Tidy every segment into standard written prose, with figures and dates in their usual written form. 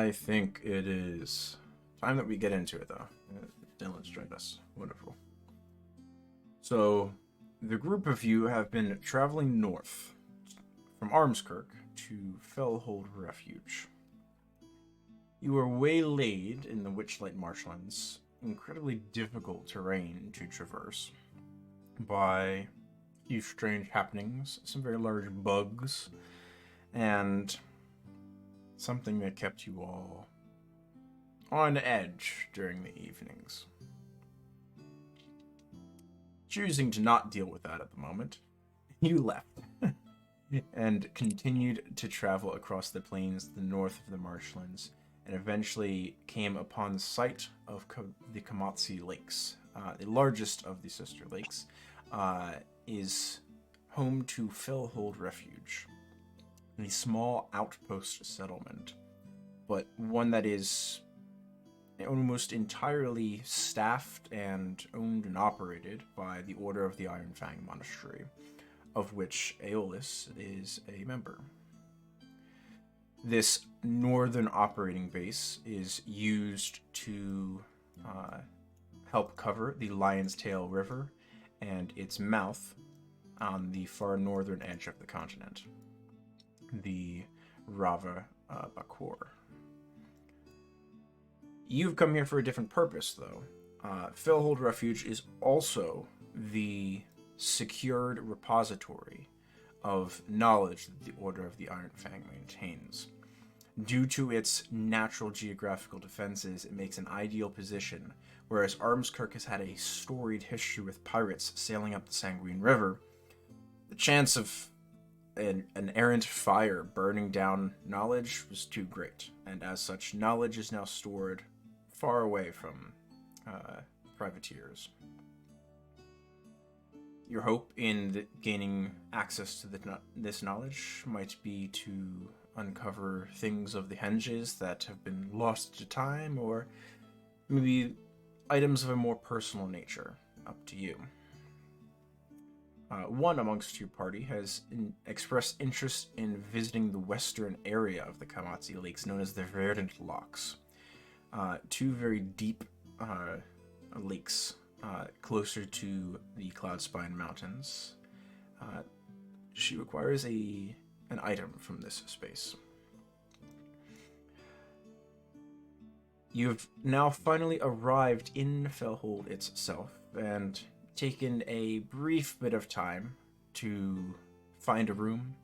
I think it is time that we get into it, though. Dylan's joined us. Wonderful. So, the group of you have been traveling north from Armskirk to Fellhold Refuge. You were waylaid in the Witchlight marshlands, incredibly difficult terrain to traverse, by a few strange happenings, some very large bugs, and something that kept you all on edge during the evenings. Choosing to not deal with that at the moment, you left and continued to travel across the plains to the north of the marshlands, and eventually came upon the site of the Kamatsi Lakes. The largest of the sister lakes is home to Fellhold Refuge, a small outpost settlement, but one that is almost entirely staffed and owned and operated by the Order of the Iron Fang Monastery, of which Aeolus is a member. This northern operating base is used to help cover the Lion's Tail River and its mouth on the far northern edge of the continent, the Rava Bakor. You've come here for a different purpose, though. Fellhold Refuge is also the secured repository of knowledge that the Order of the Iron Fang maintains. Due to its natural geographical defenses, it makes an ideal position, whereas Armskirk has had a storied history with pirates sailing up the Sanguine River. The chance of an errant fire burning down knowledge was too great, and as such, knowledge is now stored far away from privateers. Your hope in gaining access to this knowledge might be to uncover things of the henges that have been lost to time, or maybe items of a more personal nature. Up to you. One amongst your party has expressed interest in visiting the western area of the Kamatsi Lakes, known as the Verdant Locks. Two very deep lakes closer to the Cloudspine Mountains. She requires an item from this space. You've now finally arrived in Fellhold itself, and taken a brief bit of time to find a room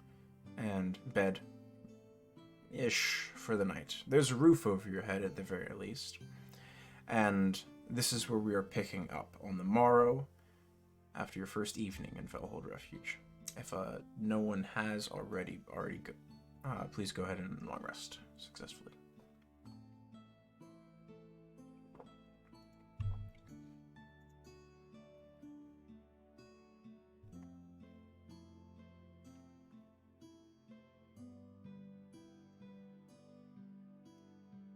and bed-ish for the night. There's a roof over your head at the very least, and this is where we are picking up on the morrow after your first evening in Fellhold Refuge. If no one has already please go ahead and long rest successfully.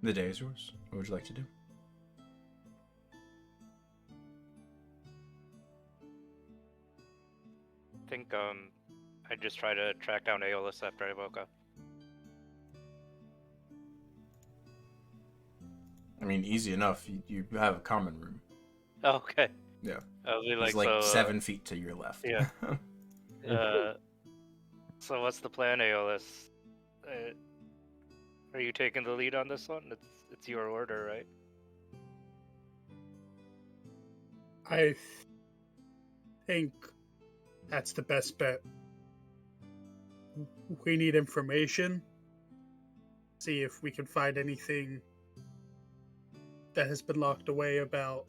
The day is yours. What would you like to do? I think I'd just try to track down Aeolus after I woke up. I mean, easy enough. You have a common room. Oh, okay. Yeah. I'll be like, it's like so, 7 feet to your left. Yeah. So what's the plan, Aeolus? Are you taking the lead on this one? It's your order, right? I think that's the best bet. We need information. See if we can find anything that has been locked away about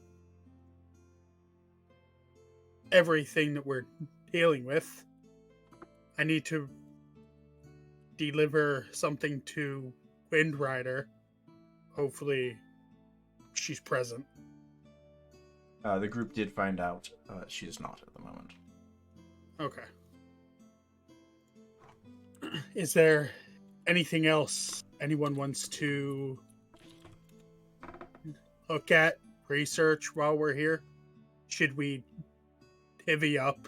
everything that we're dealing with. I need to deliver something to Windrider. Hopefully she's present. The group did find out she is not at the moment. Okay. Is there anything else anyone wants to look at, research while we're here? Should we divvy up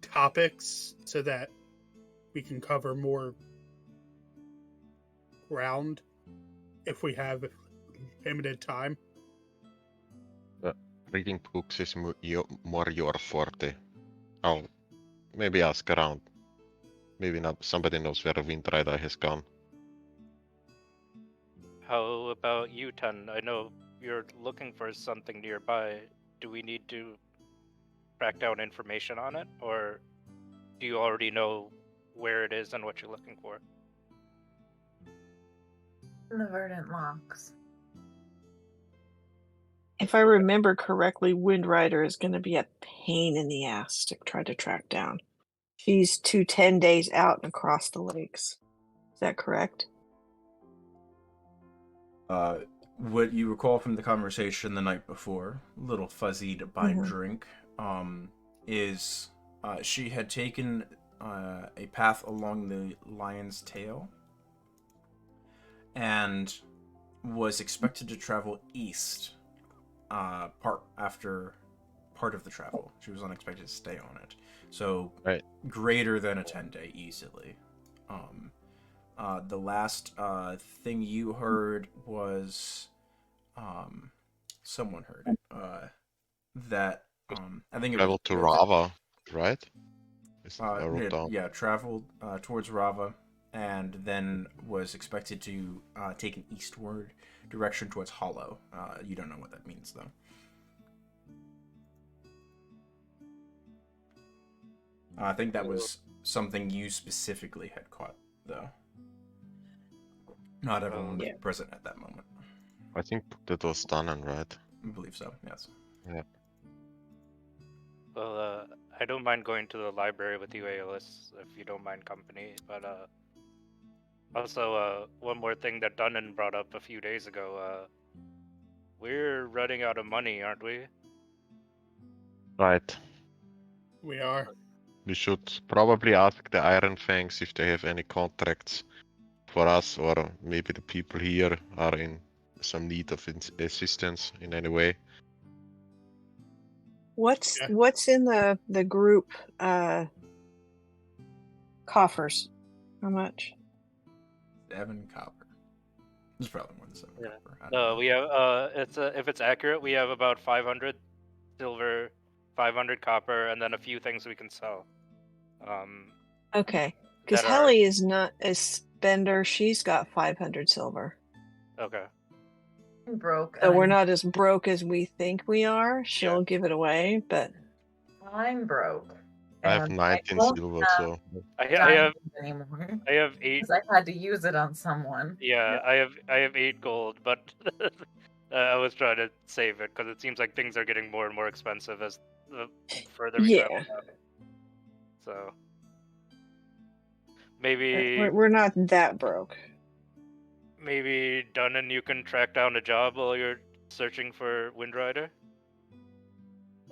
topics so that we can cover more ground? if we have limited time. Reading books is more your forte. I'll maybe ask around. Maybe not. Somebody knows where Windrider has gone. How about you, Ten? I know you're looking for something nearby. Do we need to track down information on it, or do you already know where it is and what you're looking for? In the verdant locks. If I remember correctly, Windrider is going to be a pain in the ass to try to track down. She's 10 days out and across the lakes. Is that correct? What you recall from the conversation the night before, a little fuzzied by drink, is she had taken a path along the lion's tail and was expected to travel east part of the travel. She was unexpected to stay on it. So greater than a 10-day easily. The last thing you heard was someone heard that I think it was Travel to Rava, right? Traveled towards Rava, and then was expected to take an eastward direction towards Hollow. You don't know what that means, though. I think that was something you specifically had caught, though. Not everyone was present at that moment. I think that was Tannen, right? I believe so, yes. Yeah. Well, I don't mind going to the library with you, Aeolus, if you don't mind company. But also, one more thing that Dunnan brought up a few days ago. We're running out of money, aren't we? Right. We are. We should probably ask the Iron Fangs if they have any contracts for us, or maybe the people here are in some need of assistance in any way. What's in the group coffers? How much? 7 copper. It's probably more than 7 copper. No, we have if it's accurate, we have about 500 silver, 500 copper, and then a few things we can sell. Okay, because Helly is not a spender. She's got 500 silver. Okay. I'm broke. So we're not as broke as we think we are. She'll give it away, but I'm broke. I have 19 silver, so I have anymore. I have 8. I had to use it on someone. Yeah, I have 8 gold, but I was trying to save it because it seems like things are getting more and more expensive as the further we travel out. So maybe we're not that broke. Maybe Dunnan, you can track down a job while you're searching for Windrider.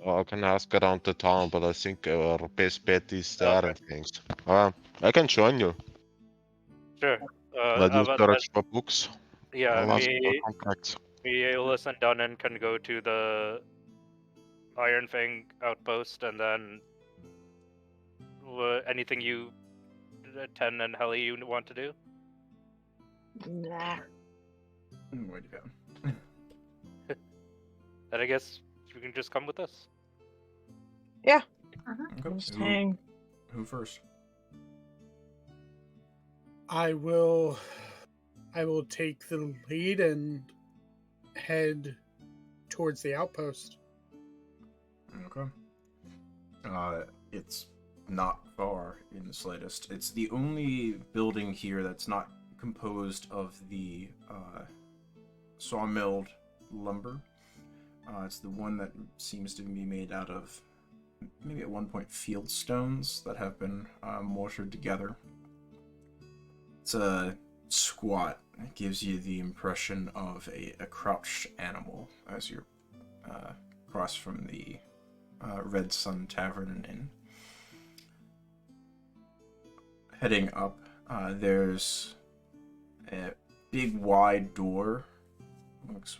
I can ask around the town, but I think our best bet is the Iron Fangs. I can join you. Sure. Let you search for books. Yeah, I'll ask for contracts. me, Aeolus, and Dunnan can go to the Iron Fang outpost, and then anything you, Ten and Helly, you want to do? Nah. Way to go. Then I guess you can just come with us. Yeah. Okay. Just hang. Who first? I will take the lead and head towards the outpost. Okay. It's not far in the slightest. It's the only building here that's not composed of the sawmilled lumber. It's the one that seems to be made out of maybe at one point field stones that have been mortared together. It's a squat. It gives you the impression of a crouched animal as you're across from the Red Sun Tavern Inn. Heading up, there's a big wide door. Looks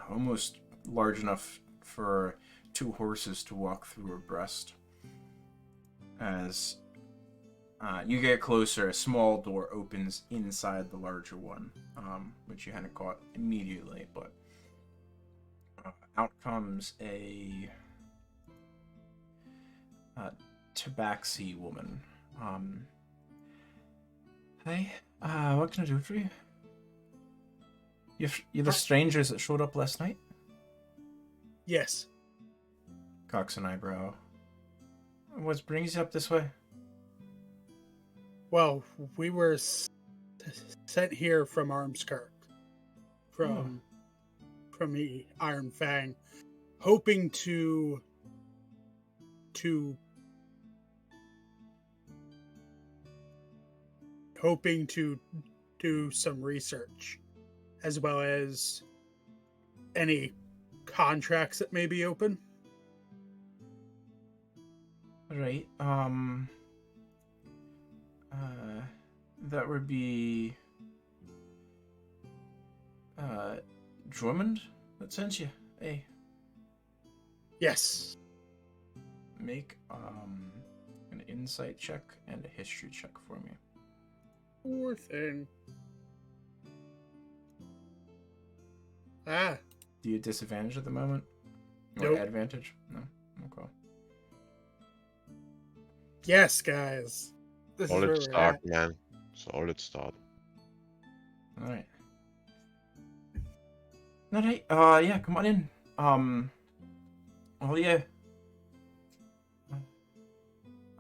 almost large enough for 2 horses to walk through abreast. As You get closer, a small door opens inside the larger one, which you hadn't caught immediately, but out comes a tabaxi woman. Hey, what can I do for you? You're the strangers that showed up last night? Yes. Cocks an eyebrow. What brings you up this way? Well, we were sent here from Armskirk, from the Iron Fang, hoping to do some research, as well as any contracts that may be open. Right, that would be, Drummond that sent you. Hey, Yes. make, an insight check and a history check for me. Poor thing. Ah, Do you disadvantage at the moment? Or Nope. advantage? No? Okay. yes, guys. This is where Solid we're start, at. man. Solid start. Alright. Alright, yeah, come on in. Oh, yeah.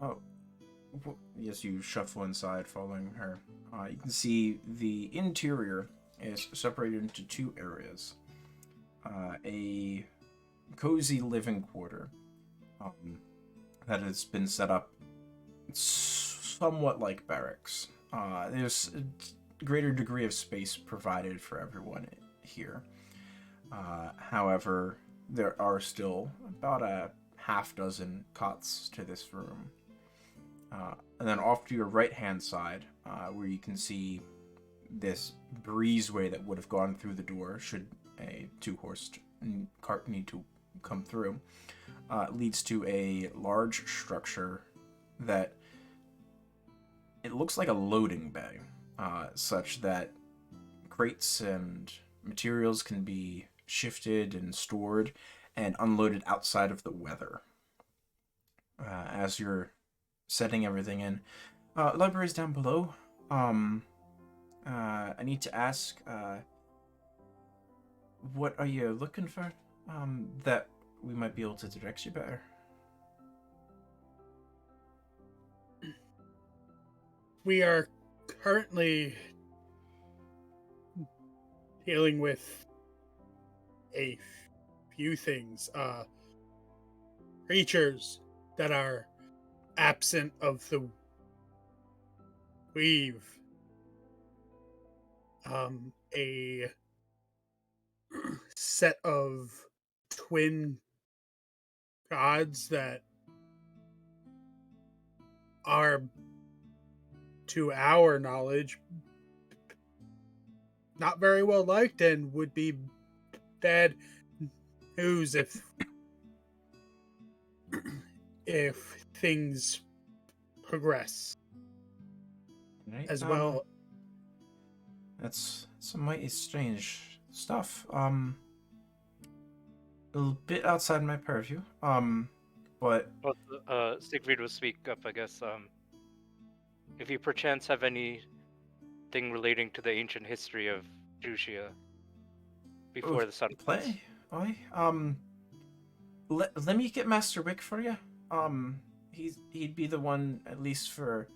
Oh. Yes, you shuffle inside following her. You can see the interior is separated into two areas. A cozy living quarter that has been set up somewhat like barracks. There's a greater degree of space provided for everyone here. However, there are still about a half dozen cots to this room. And then off to your right-hand side, where you can see this breezeway that would have gone through the door should a two-horsed cart need to come through, leads to a large structure that it looks like a loading bay, such that crates and materials can be shifted and stored and unloaded outside of the weather. As you're setting everything in, library's down below. I need to ask, what are you looking for? That we might be able to direct you better. We are currently dealing with a few things. Creatures that are absent of the weave. A set of twin gods that are, to our knowledge, not very well liked and would be bad news if things progress. Right? As well, That's some mighty strange stuff. A little bit outside my purview. But Well, Siegfried will speak up, I guess. If you perchance have anything relating to the ancient history of Droucia before the sun sets. play. Aye. Let me get Master Wick for you. He'd be the one, at least for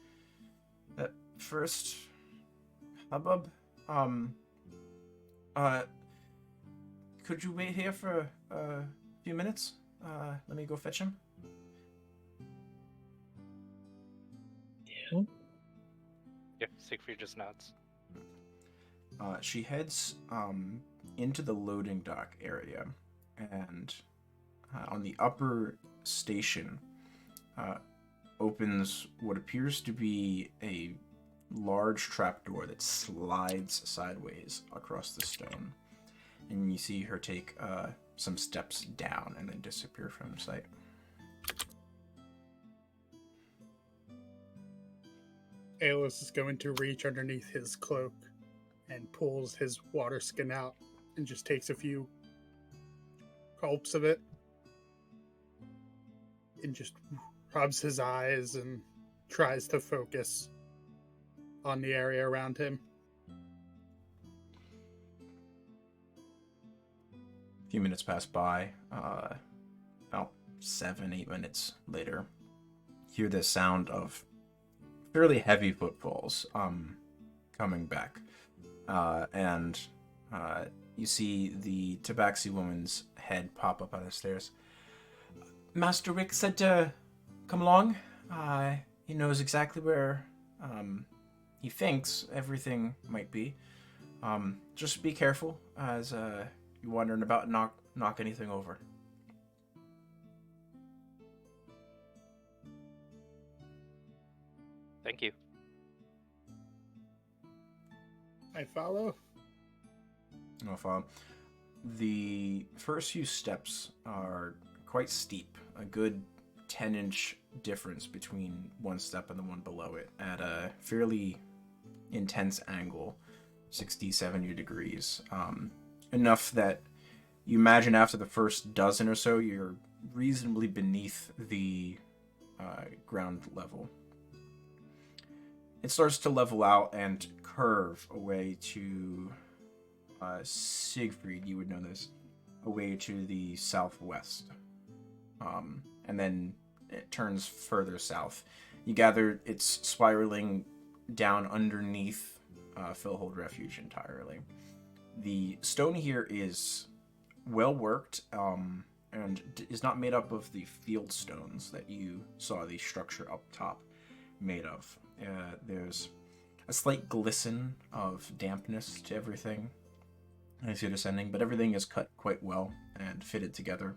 that first hubbub. Could you wait here for a few minutes? Let me go fetch him. Yeah. Yeah, Siegfried just nods. She heads into the loading dock area, and on the upper station opens what appears to be a large trapdoor that slides sideways across the stone. And you see her take some steps down and then disappear from sight. Aeolus is going to reach underneath his cloak and pulls his water skin out and just takes a few gulps of it and just rubs his eyes and tries to focus on the area around him. A few minutes pass by. About 7-8 minutes later, you hear the sound of fairly heavy footfalls coming back. And you see the Tabaxi woman's head pop up out of the stairs. Master Rick said to come along. He knows exactly where he thinks everything might be. Just be careful as you're wandering about and knock anything over. Thank you. I follow. No problem. The first few steps are quite steep, a good 10-inch difference between one step and the one below it at a fairly intense angle, 60-70 degrees. Enough that you imagine after the first dozen or so, you're reasonably beneath the ground level. It starts to level out and curve away to Siegfried, you would know this, away to the southwest. And then it turns further south. You gather it's spiraling down underneath Philhold Refuge entirely. The stone here is well worked and is not made up of the field stones that you saw the structure up top made of. There's a slight glisten of dampness to everything as you're descending, but everything is cut quite well and fitted together,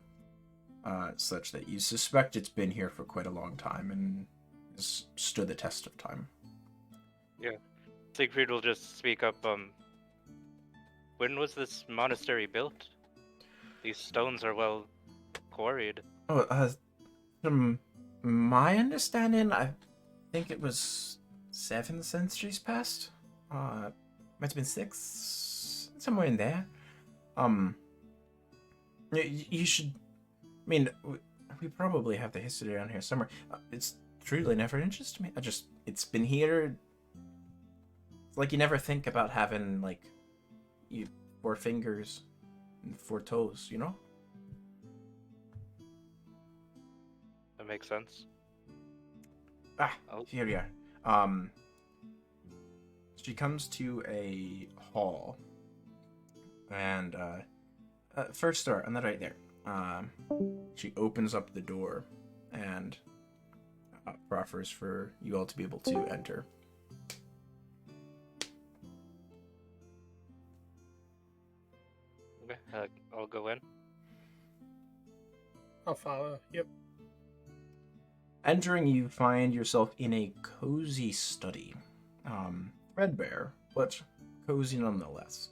such that you suspect it's been here for quite a long time and has stood the test of time. Yeah. Siegfried will just speak up. When was this monastery built? These stones are well quarried. From my understanding, I think it was 7 centuries past. Might have been 6, somewhere in there. You should. I mean, we probably have the history around here somewhere. It's truly never interested me. It's been here. It's like you never think about having like 4 fingers and 4 toes, you know? That makes sense. Here we are. She comes to a hall, and first door on the right there. She opens up the door and proffers for you all to be able to enter. Okay, I'll go in. I'll follow. Yep. Entering, you find yourself in a cozy study. Threadbare, but cozy nonetheless.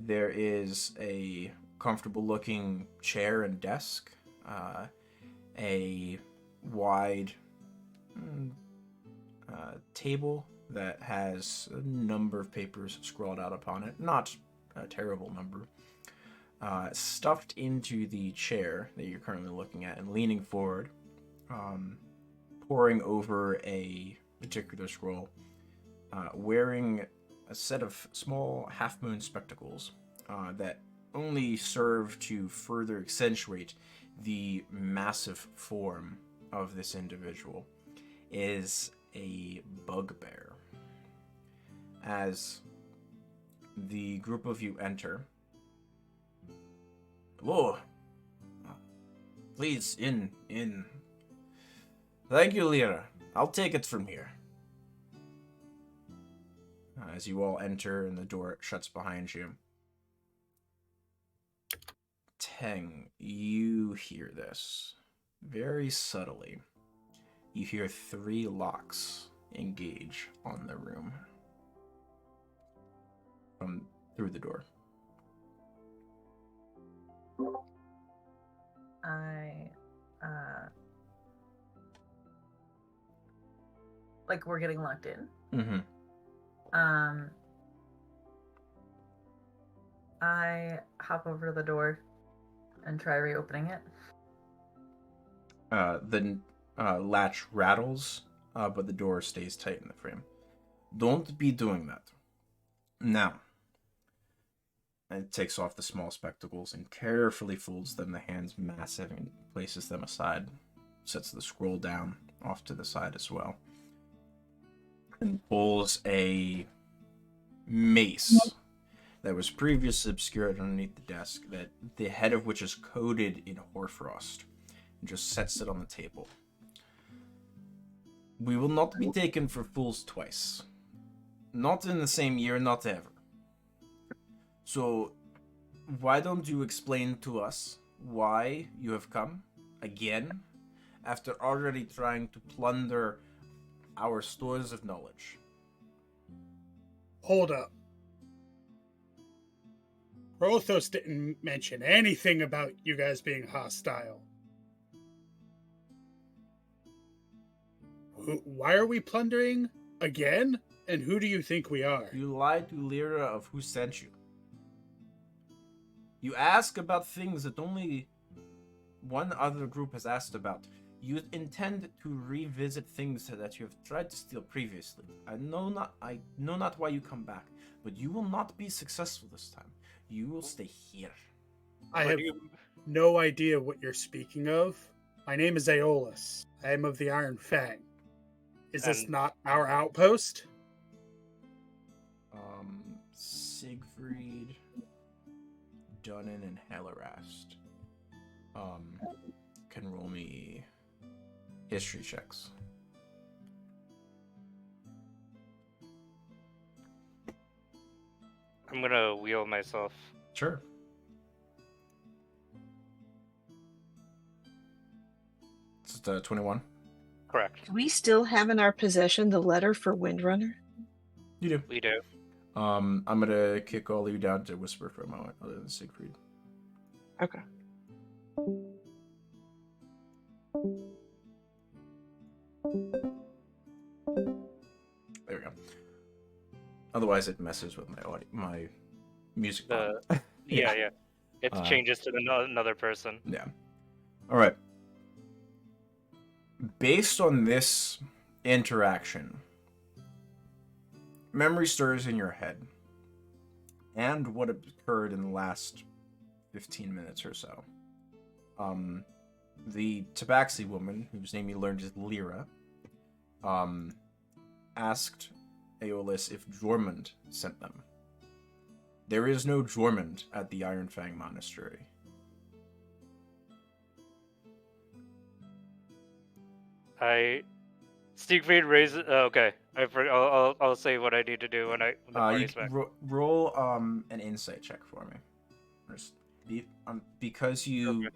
There is a comfortable-looking chair and desk, a wide table that has a number of papers scrawled out upon it. Not a terrible number. Stuffed into the chair that you're currently looking at and leaning forward, poring over a particular scroll, wearing a set of small half-moon spectacles that only serve to further accentuate the massive form of this individual, is a bugbear. As the group of you enter, "Hello. Please, in. Thank you, Lyra. I'll take it from here." As you all enter and the door shuts behind you. Teng, you hear this. Very subtly. You hear 3 locks engage on the room. From through the door. like we're getting locked in. Mm-hmm. I hop over to the door and try reopening it. The latch rattles, but the door stays tight in the frame. Don't be doing that. Now. And it takes off the small spectacles and carefully folds them, the hands massive, and places them aside. Sets the scroll down off to the side as well. And pulls a mace that was previously obscured underneath the desk, that the head of which is coated in hoarfrost, and just sets it on the table. We will not be taken for fools twice. Not in the same year, not ever. So, why don't you explain to us why you have come again, after already trying to plunder our stores of knowledge? Hold up. Rothos didn't mention anything about you guys being hostile. Why are we plundering again? And who do you think we are? You lied to Lyra of who sent you. You ask about things that only one other group has asked about. You intend to revisit things that you have tried to steal previously. I know not why you come back, but you will not be successful this time. You will stay here. I have no idea what you're speaking of. My name is Aeolus. I am of the Iron Fang. Is this not our outpost? Siegfried, Dunnan, and Hellerast can roll me history checks. I'm gonna wheel myself. Sure. It's 21. Correct. Do we still have in our possession the letter for Windrunner? You do. We do. I'm gonna kick all of you down to Whisper for a moment, other than Siegfried. Okay. There we go. Otherwise, it messes with my music. Yeah. It changes to another person. Yeah. All right. Based on this interaction, memory stirs in your head, and what occurred in the last 15 minutes or so. The Tabaxi woman, whose name you learned is Lyra, asked Aeolus if Jormund sent them. There is no Jormund at the Iron Fang Monastery. Siegfried raises. Okay, I'll say what I need to do when the party's back. Roll an insight check for me. Because you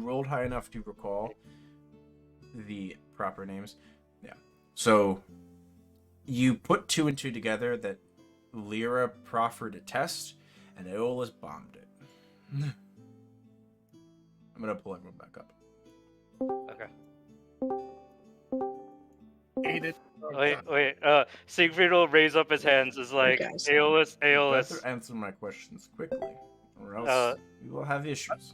rolled high enough to recall the proper names. Yeah. So you put two and two together that Lyra proffered a test and Aeolus bombed it. I'm gonna pull everyone back up. Okay. Aided. Wait. Siegfried will raise up his hands. Is like, guys. Aeolus. You have to answer my questions quickly, or else we will have issues.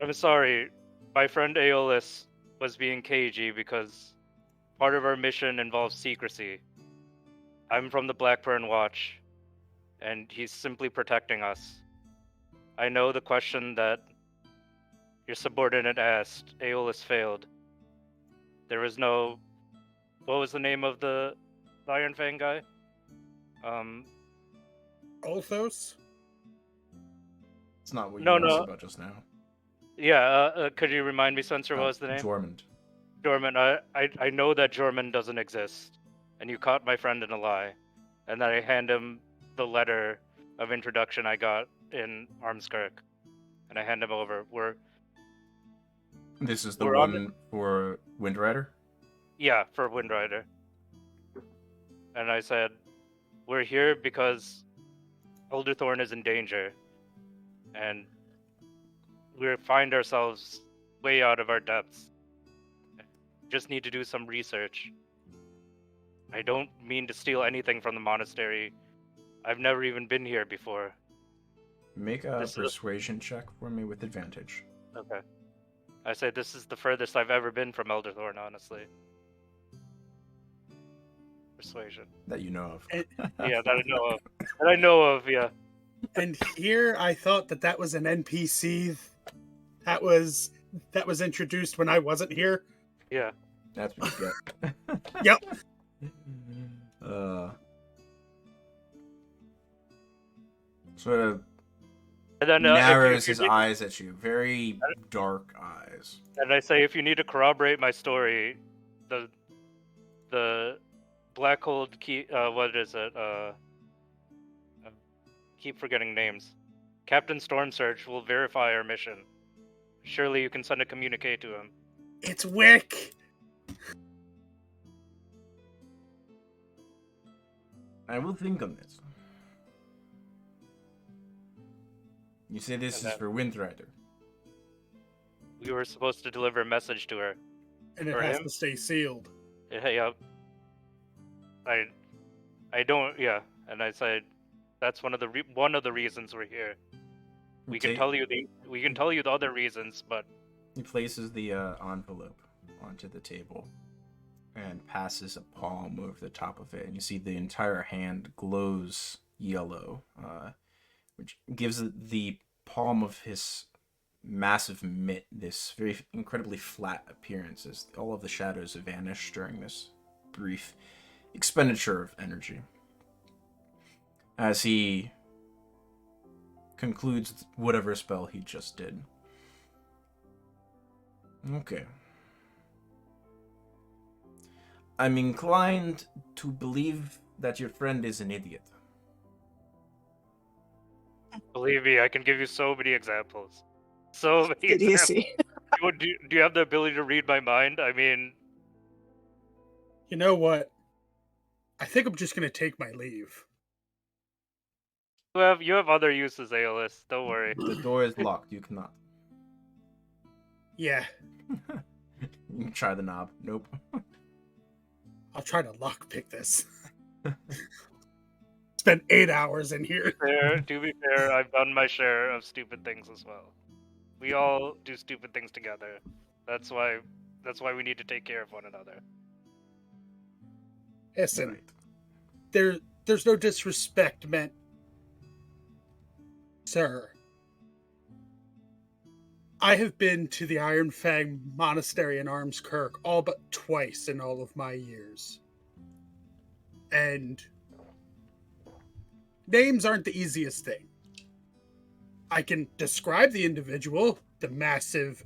I'm sorry. My friend Aeolus was being cagey because part of our mission involves secrecy. I'm from the Blackburn Watch, and he's simply protecting us. I know the question that your subordinate asked, Aeolus failed. There was no... What was the name of the Iron Fang guy? Althos? It's not what you No. asked about just now. Yeah, could you remind me, Spencer, what was the name? Jormund. Jormund. I know that Jormund doesn't exist, and you caught my friend in a lie. And then I hand him the letter of introduction I got in Armskirk, and I hand him over. This is the We're one for Windrider? Yeah, for Windrider. And I said, we're here because Elderthorn is in danger, and we find ourselves way out of our depths. Just need to do some research. I don't mean to steal anything from the monastery. I've never even been here before. Make a This is- persuasion check for me with advantage. Okay. I say this is the furthest I've ever been from Elderthorn, honestly. Persuasion. That you know of. Yeah, that I know of. That I know of, yeah. And here I thought that was an NPC that was introduced when I wasn't here. Yeah. That's what you get. Yep. Sort of And then narrows his eyes at you. Very dark eyes. And I say, if you need to corroborate my story, the Blackhold key. What is it? Keep forgetting names. Captain Stormsurge will verify our mission. Surely you can send a communique to him. It's Wick. I will think on this. You say this And is that- for Windrider. We were supposed to deliver a message to her. And it For has him? to stay sealed. Yeah. I don't. Yeah, and I said that's one of the reasons we're here. We can tell you the other reasons, but He places the envelope onto the table and passes a palm over the top of it, and you see the entire hand glows yellow, which gives the palm of his massive mitt this very incredibly flat appearance, as all of the shadows vanish during this brief expenditure of energy. As he concludes whatever spell he just did. Okay. I'm inclined to believe that your friend is an idiot. believe me, I can give you so many examples. So many examples. Idiocy. Do you have the ability to read my mind? I mean, You know what? I think I'm just gonna take my leave. you have other uses, Aeolus. Don't worry. The door is locked. You cannot. Yeah, You can try the knob. Nope. I'll try to lockpick this. Spent 8 hours in here. To be fair, I've done my share of stupid things as well. We all do stupid things together. That's why we need to take care of one another. Listen, Right. there's no disrespect meant, sir. I have been to the Iron Fang Monastery in Armskirk all but twice in all of my years. And names aren't the easiest thing. I can describe the individual, the massive,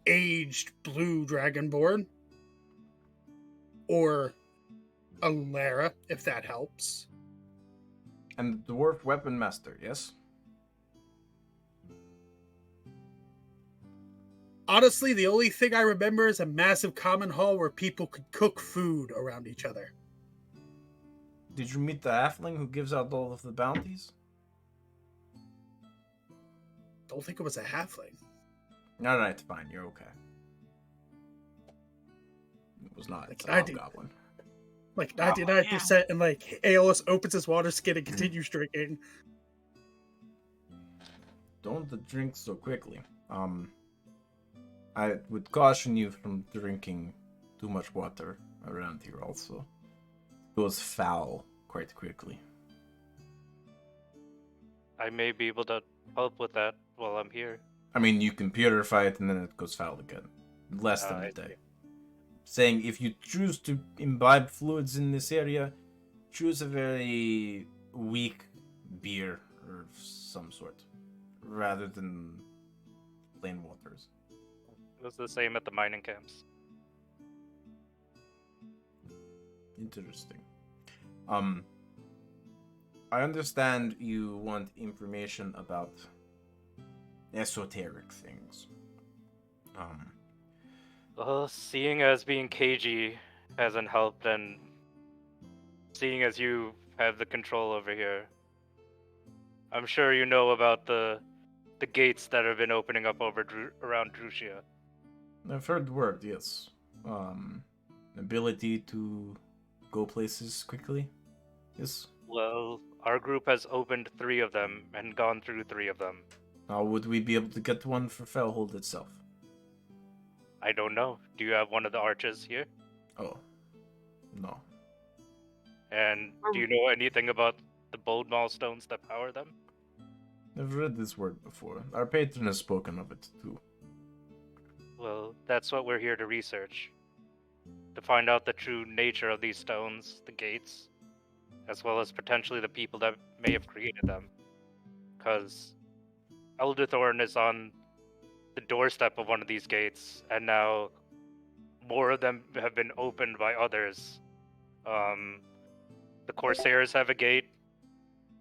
aged blue dragonborn, or a Lara, if that helps. And the dwarf weapon master, yes? Honestly, the only thing I remember is a massive common hall where people could cook food around each other. Did you meet the halfling who gives out all of the bounties? Don't think it was a halfling. No, it's fine. You're okay. It was not. It's a I did- hobgoblin. Like 99%, and like Aeolus opens his water skin and continues drinking. Don't drink so quickly. I would caution you from drinking too much water around here also. It goes foul quite quickly. I may be able to help with that while I'm here. I mean, you can purify it and then it goes foul again. Less than I a day. see. Saying if you choose to imbibe fluids in this area, choose a very weak beer or some sort, rather than plain waters. It was the same at the mining camps. Interesting. I understand you want information about esoteric things. Well, seeing as being cagey hasn't helped, and seeing as you have the control over here, I'm sure you know about the gates that have been opening up around Droucia. I've heard the word, yes. Ability to go places quickly? Yes. Well, our group has opened 3 of them and gone through 3 of them. Now, would we be able to get one for Fellhold itself? I don't know. Do you have one of the arches here? Oh, no. And do you know anything about the bold milestones that power them? I've read this word before. Our patron has spoken of it too. Well, that's what we're here to research. To find out the true nature of these stones, the gates, as well as potentially the people that may have created them. Because Elderthorn is on the doorstep of one of these gates, and now more of them have been opened by others. The Corsairs have a gate,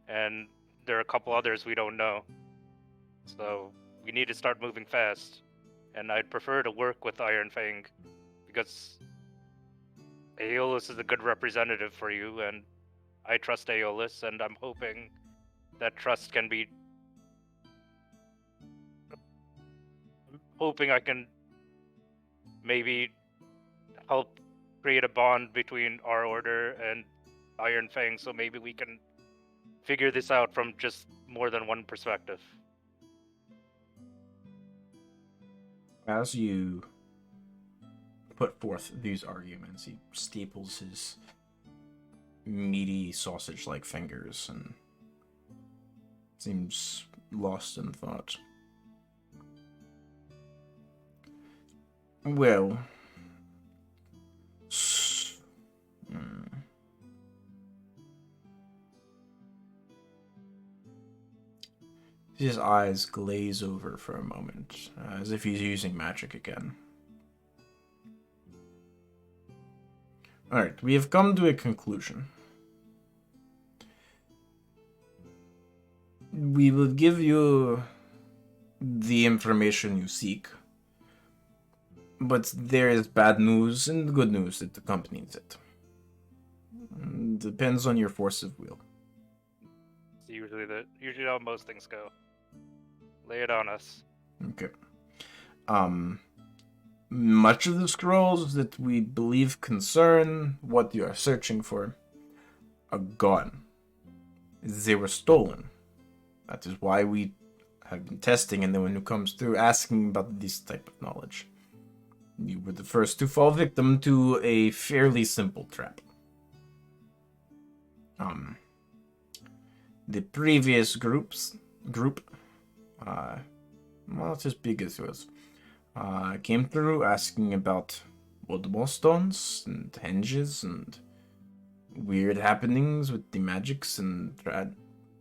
and there are a couple others we don't know. So we need to start moving fast. And I'd prefer to work with Iron Fang, because Aeolus is a good representative for you, and I trust Aeolus, and I'm hoping that trust can be... I'm hoping I can maybe help create a bond between our order and Iron Fang, so maybe we can figure this out from just more than one perspective. As you put forth these arguments, he staples his meaty sausage-like fingers and seems lost in thought. Well, his eyes glaze over for a moment, as if he's using magic again. Alright, we have come to a conclusion. We will give you the information you seek, but there is bad news and good news that accompanies it. Depends on your force of will. It's usually how most things go. Lay it on us. Okay. Much of the scrolls that we believe concern what you are searching for are gone. They were stolen. That is why we have been testing anyone who comes through asking about this type of knowledge. You were the first to fall victim to a fairly simple trap. The previous group, not as big as yours, came through asking about wood stones and hinges and weird happenings with the magics and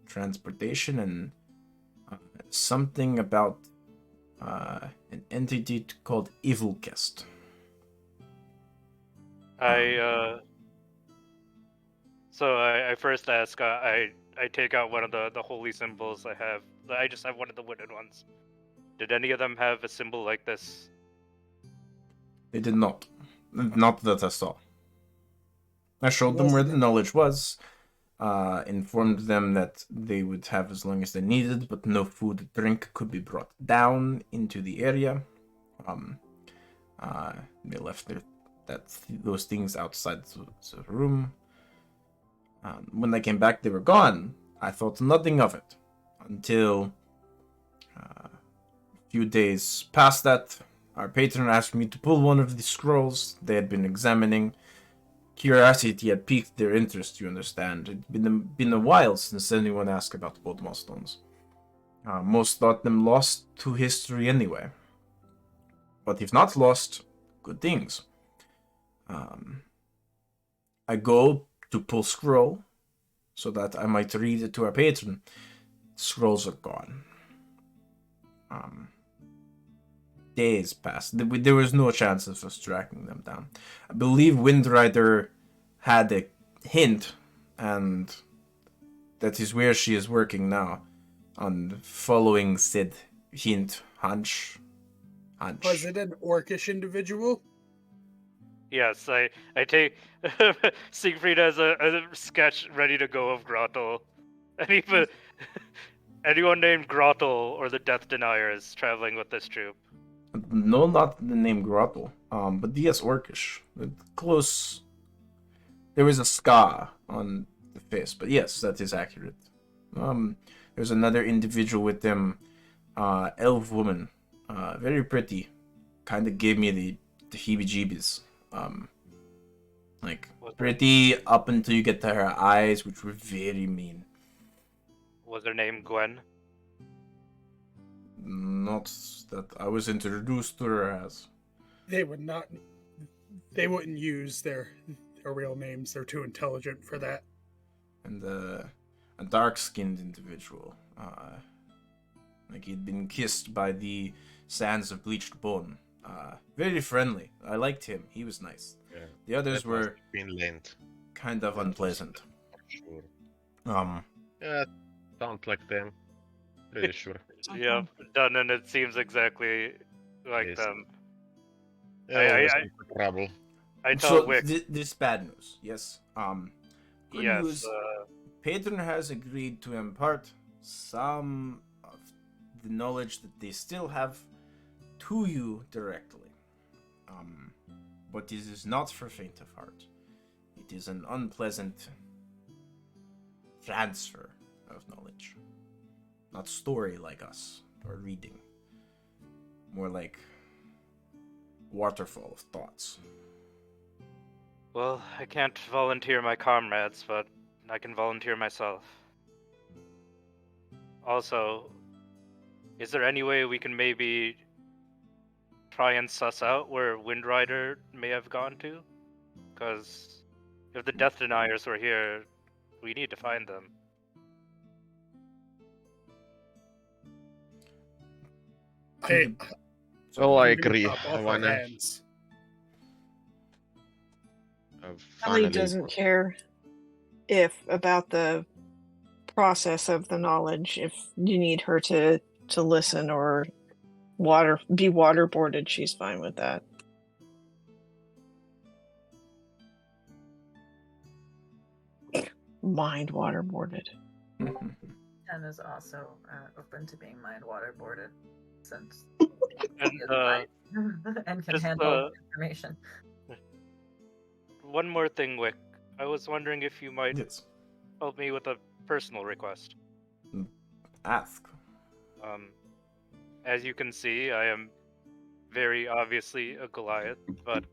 transportation and something about an entity called Evilcast. So I first ask, I take out one of the holy symbols I have. I just have one of the wooden ones. Did any of them have a symbol like this? They did not. Not that I saw. I showed them where the knowledge was, informed them that they would have as long as they needed, but no food or drink could be brought down into the area. They left those things outside the room. When I came back, they were gone. I thought nothing of it until a few days past that. Our patron asked me to pull one of the scrolls they had been examining. Curiosity had piqued their interest, you understand. It had been a while since anyone asked about both milestones. Most thought them lost to history anyway. But if not lost, good things. I go to pull scroll so that I might read it to our patron. Scrolls are gone. Days passed. There was no chance of us tracking them down. I believe Windrider had a hint, and that is where she is working now, on following said hint, hunch. Was it an orcish individual? Yes, I take Siegfried has a sketch ready to go of Grottel. Anyone named Grottel or the Death Deniers traveling with this troop? No, not the name Grottel. But yes, orcish. Close. There was a scar on the face, but yes, that is accurate. There's another individual with them, elf woman, very pretty, kind of gave me the heebie-jeebies. Like pretty up until you get to her eyes, which were very mean. Was her name Gwen? Not that I was introduced to her as. They would not. They wouldn't use their real names. They're too intelligent for that. And a dark-skinned individual. Like he'd been kissed by the sands of bleached bone. Very friendly. I liked him. He was nice. Yeah, the others that were must have been Lent. kind of unpleasant. Sure. Yeah, Sounds like them. Pretty sure. Yeah, done, and it seems exactly like Yes. them. Always into trouble. I tell so Wick, this bad news. Yes. Good yes, news. Patron has agreed to impart some of the knowledge that they still have to you directly. But this is not for faint of heart. It is an unpleasant transfer of knowledge. Not story like us, or reading. More like waterfall of thoughts. well, I can't volunteer my comrades, but I can volunteer myself. Also, is there any way we can maybe try and suss out where Windrider may have gone to? Because if the Death Deniers were here, we need to find them. Well, I I'm gonna agree. chop off I our wanna hands. Ellie finally. doesn't care if about the process of the knowledge. If you need her to listen or be waterboarded, she's fine with that. Mind waterboarded. Ken is also open to being mind waterboarded, since And he is right and can just, handle information. one more thing, Wick. I was wondering if you might Yes. help me with a personal request. Ask. As you can see, I am very obviously a Goliath, but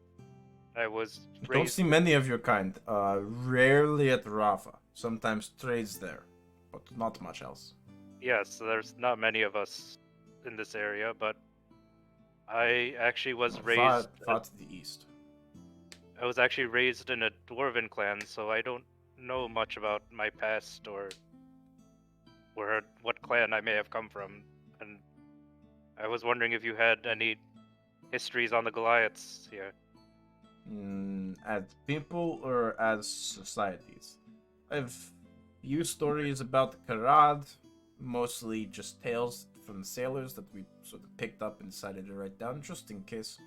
I was Don't raised. see many of your kind. Rarely at Rafa. Sometimes trades there, but not much else. Yes, there's not many of us in this area, but I actually was raised. Far to the east. I was actually raised in a dwarven clan, so I don't know much about my past or what clan I may have come from. And I was wondering if you had any histories on the Goliaths here. As people or as societies? I've few stories about Karad, mostly just tales from the sailors that we sort of picked up and decided to write down just in case.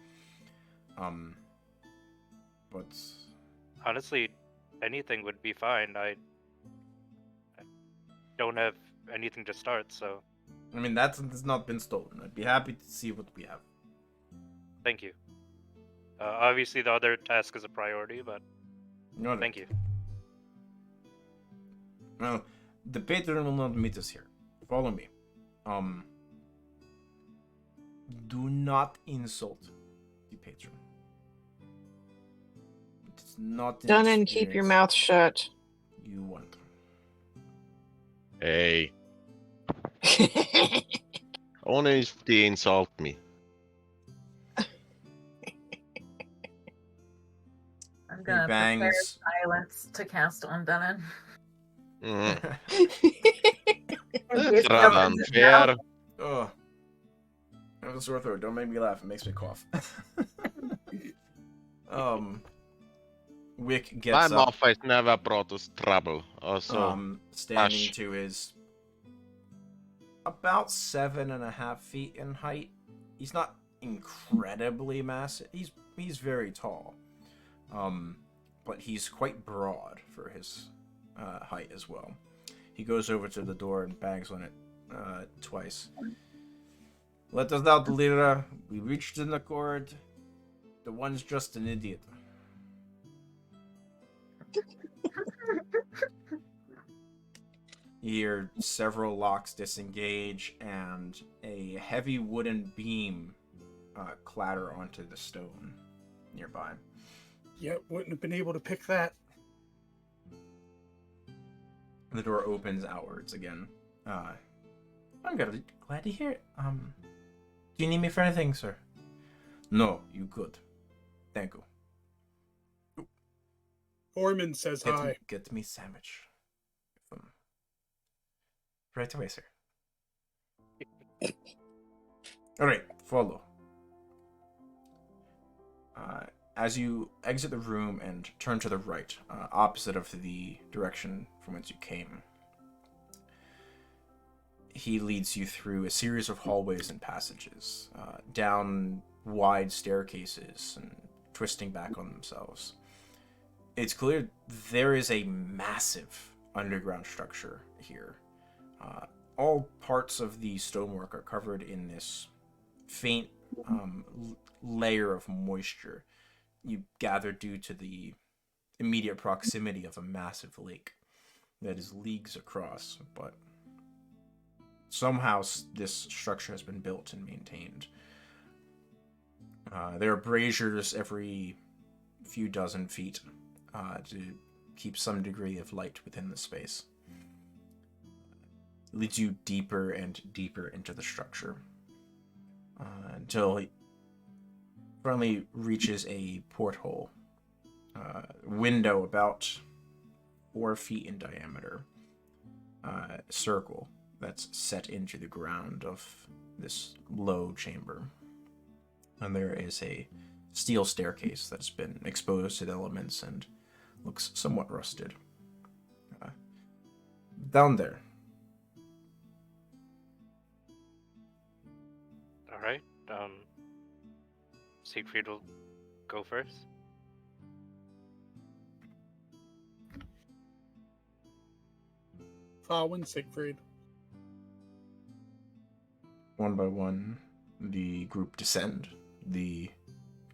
But Honestly, anything would be fine. I don't have anything to start, so I mean that has not been stolen. I'd be happy to see what we have. thank you. Obviously, the other task is a priority, but Alright. thank you. Well, the patron will not meet us here. Follow me. Do not insult the patron. It's not an Done and keep your experience mouth shut. you want. Hey, only if they insult me. I'm gonna prepare bangs. silence to cast on Denon. Mm, In that's case he rather opens his unfair. mouth. Oh. I have a sore throat. Don't make me laugh. It makes me cough. Wick gets My up. mouth has never brought us trouble. Also, Standing Hush. to his about 7.5 feet in height. He's not incredibly massive. He's very tall. But he's quite broad for his height as well. He goes over to the door and bangs on it twice. Let us out, Lyra. We reached an accord. The one's just an idiot. You hear several locks disengage and a heavy wooden beam clatter onto the stone nearby. Yep, wouldn't have been able to pick that. The door opens outwards again. I'm glad to hear it. Do you need me for anything, sir? No, you good. Thank you. Ormond says hi. Get me sandwich. Right away, sir. Alright, follow. As you exit the room and turn to the right, opposite of the direction from whence you came, he leads you through a series of hallways and passages, down wide staircases and twisting back on themselves. It's clear there is a massive underground structure here. All parts of the stonework are covered in this faint layer of moisture you gather due to the immediate proximity of a massive lake that is leagues across, but somehow this structure has been built and maintained. There are braziers every few dozen feet to keep some degree of light within the space. It leads you deeper and deeper into the structure until it finally reaches a porthole, window about 4 feet in diameter, circle that's set into the ground of this low chamber. And there is a steel staircase that's been exposed to the elements and looks somewhat rusted. Down there. All right. Siegfried will go first. Following Siegfried. One by one, the group descend the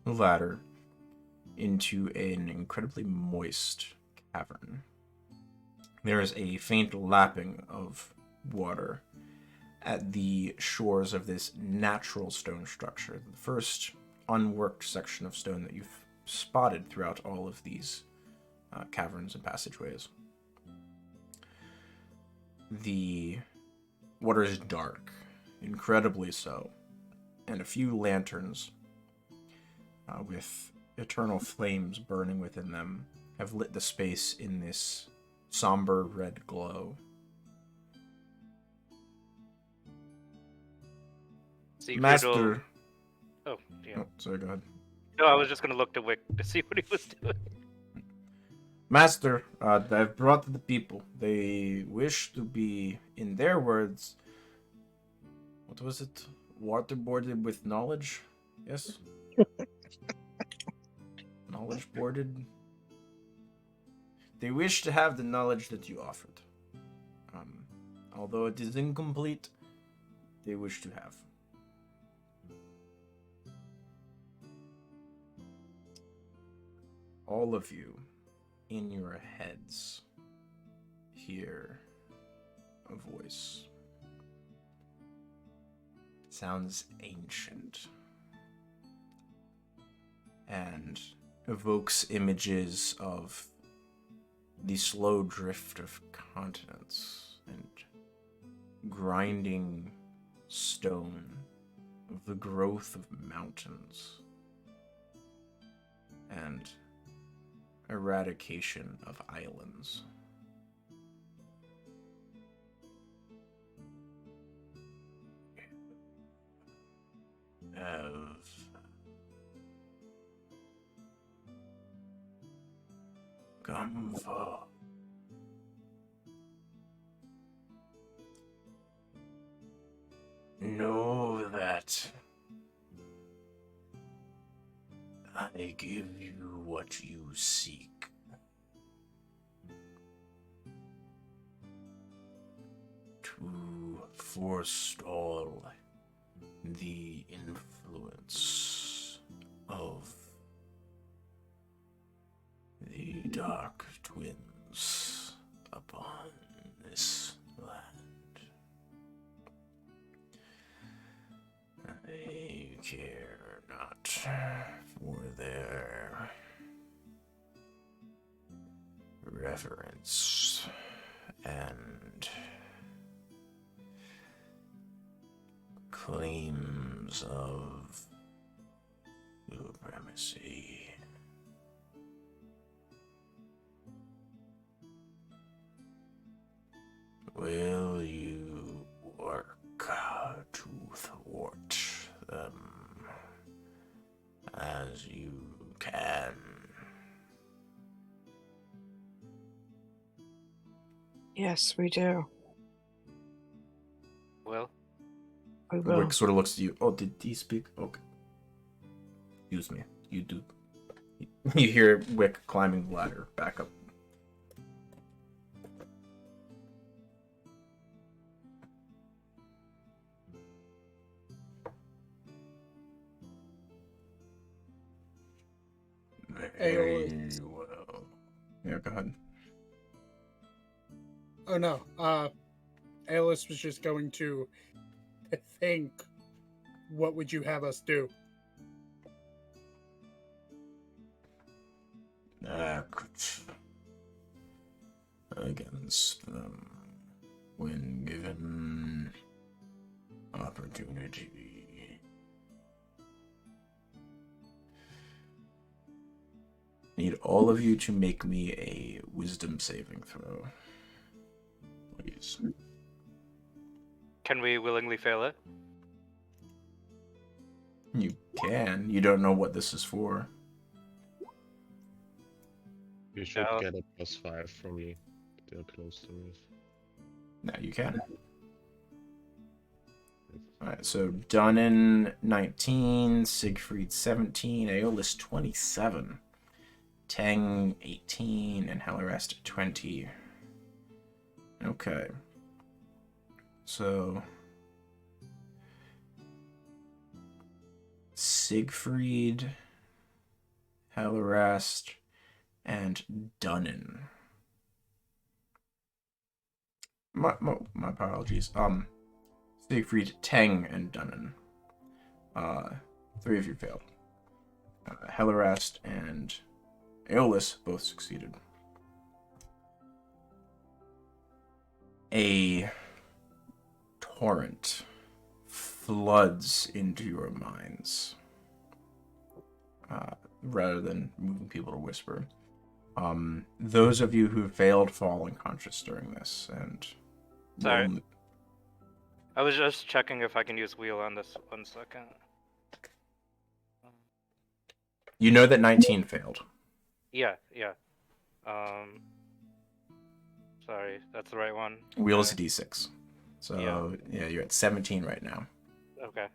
ladder into an incredibly moist cavern. There is a faint lapping of water at the shores of this natural stone structure, the first unworked section of stone that you've spotted throughout all of these caverns and passageways. The water is dark, incredibly so, and a few lanterns with eternal flames burning within them have lit the space in this somber red glow. Siegfried Master. will... Oh, yeah. Oh, sorry, go ahead. No, I was just gonna look to Wick to see what he was doing. Master, I've brought the people. They wish to be, in their words, what was it? Waterboarded with knowledge? Yes? Knowledge boarded? They wish to have the knowledge that you offered. Although it is incomplete, they wish to have. All of you, in your heads, hear a voice. It sounds ancient and evokes images of the slow drift of continents and grinding stone, of the growth of mountains, and eradication of islands. Have come for know that I give you what you seek. To forestall the influence of the Dark care not for their reverence and claims of supremacy. Will you work to thwart them as you can? Yes, we do. Well, We will. Wick sort of looks at you. Oh, did he speak? Okay. Excuse me. You do. You hear Wick climbing the ladder back up. Very well. Yeah, go ahead. Oh no. Alice was just going to think, what would you have us do? Act against them when given opportunity. Need all of you to make me a wisdom saving throw, please. can we willingly fail it? You can. You don't know what this is for. You should No. get a +5 from me. They're close to me. Now you can. Alright, so Dunnan 19, Siegfried 17, Aeolus 27, Teng 18, and Hellerest 20. Okay. So Siegfried, Hellerest, and Dunnan. My apologies. Siegfried, Teng, and Dunnan. 3 of you failed. Hellerest and Aeolus both succeeded. A torrent floods into your minds. Rather than moving people to whisper. Those of you who failed fall unconscious during this, and Sorry. I was just checking if I can use wheel on this 1 second. you know that 19 failed. Yeah. Sorry, that's the right one. Wheel is a Okay. d6. So, yeah, you're at 17 right now. Okay.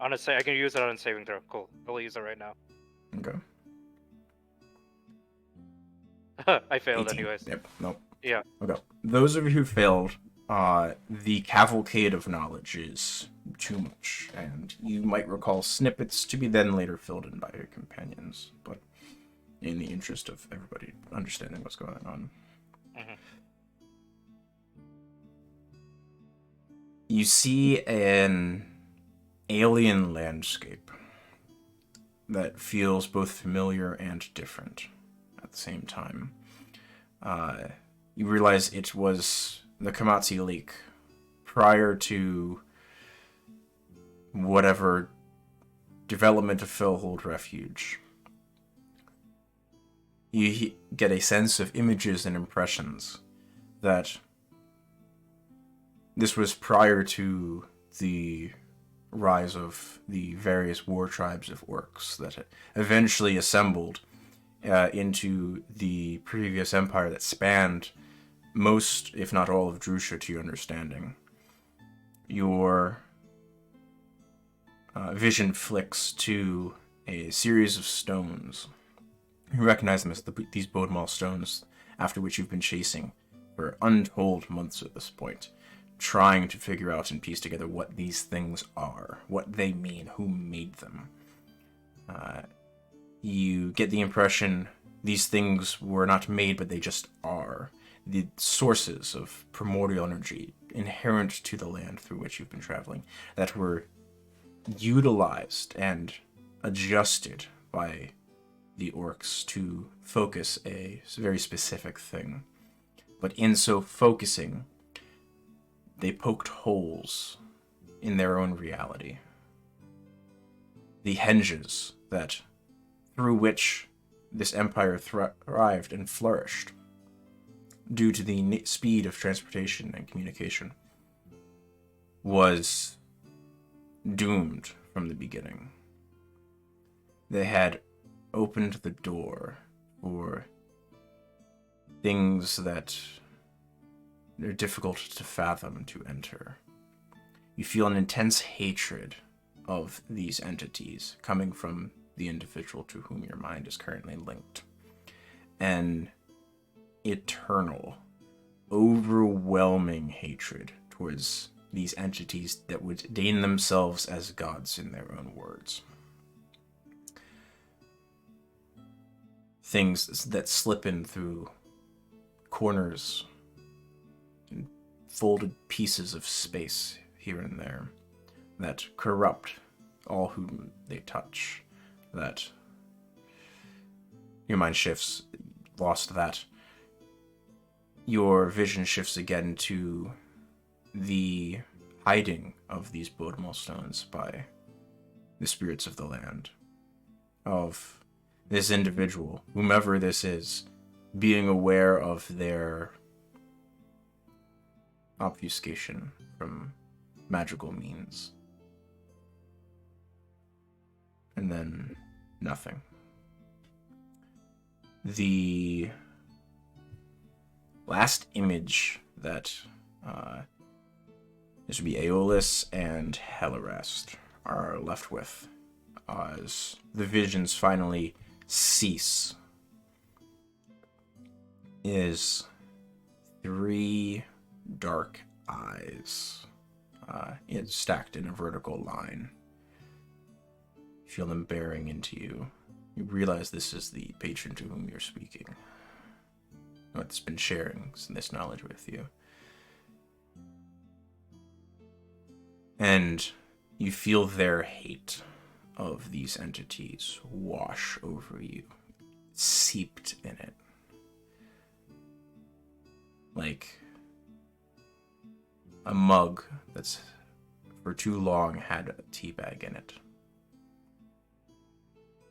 Honestly, I can use it on a saving throw. Cool. I'll use it right now. Okay. I failed 18. anyways. Yep, nope. Yeah. Okay. Those of you who failed, the cavalcade of knowledge is too much, and you might recall snippets to be then later filled in by your companions, but in the interest of everybody understanding what's going on. Mhm. You see an alien landscape that feels both familiar and different at the same time. You realize it was the Kamatsi Lake prior to whatever development of Fellhold Refuge. You get a sense of images and impressions that this was prior to the rise of the various war tribes of orcs that eventually assembled into the previous empire that spanned most, if not all, of Droucia to your understanding. Your vision flicks to a series of stones. You recognize them as these Bodmal stones, after which you've been chasing for untold months at this point, trying to figure out and piece together what these things are, what they mean, who made them. You get the impression these things were not made, but they just are. The sources of primordial energy inherent to the land through which you've been traveling, that were utilized and adjusted by the orcs to focus a very specific thing. But in so focusing, they poked holes in their own reality. The hinges that through which this empire thrived and flourished, due to the speed of transportation and communication, was doomed from the beginning. They had opened the door for things that are difficult to fathom to enter. You feel an intense hatred of these entities coming from the individual to whom your mind is currently linked. An eternal, overwhelming hatred towards these entities that would deign themselves as gods in their own words. Things that slip in through corners and folded pieces of space here and there, that corrupt all whom they touch, that your mind shifts, lost that. Your vision shifts again to the hiding of these Bodmal stones by the spirits of the land, of this individual, whomever this is, being aware of their obfuscation from magical means. And then nothing. The last image that this would be Aeolus and Hellerest are left with as the visions finally cease is 3 dark eyes it's stacked in a vertical line. You feel them bearing into you. You realize this is the patron to whom you're speaking. It's been sharing this knowledge with you. And you feel their hate of these entities wash over you, seeped in it. Like a mug that's for too long had a tea bag in it.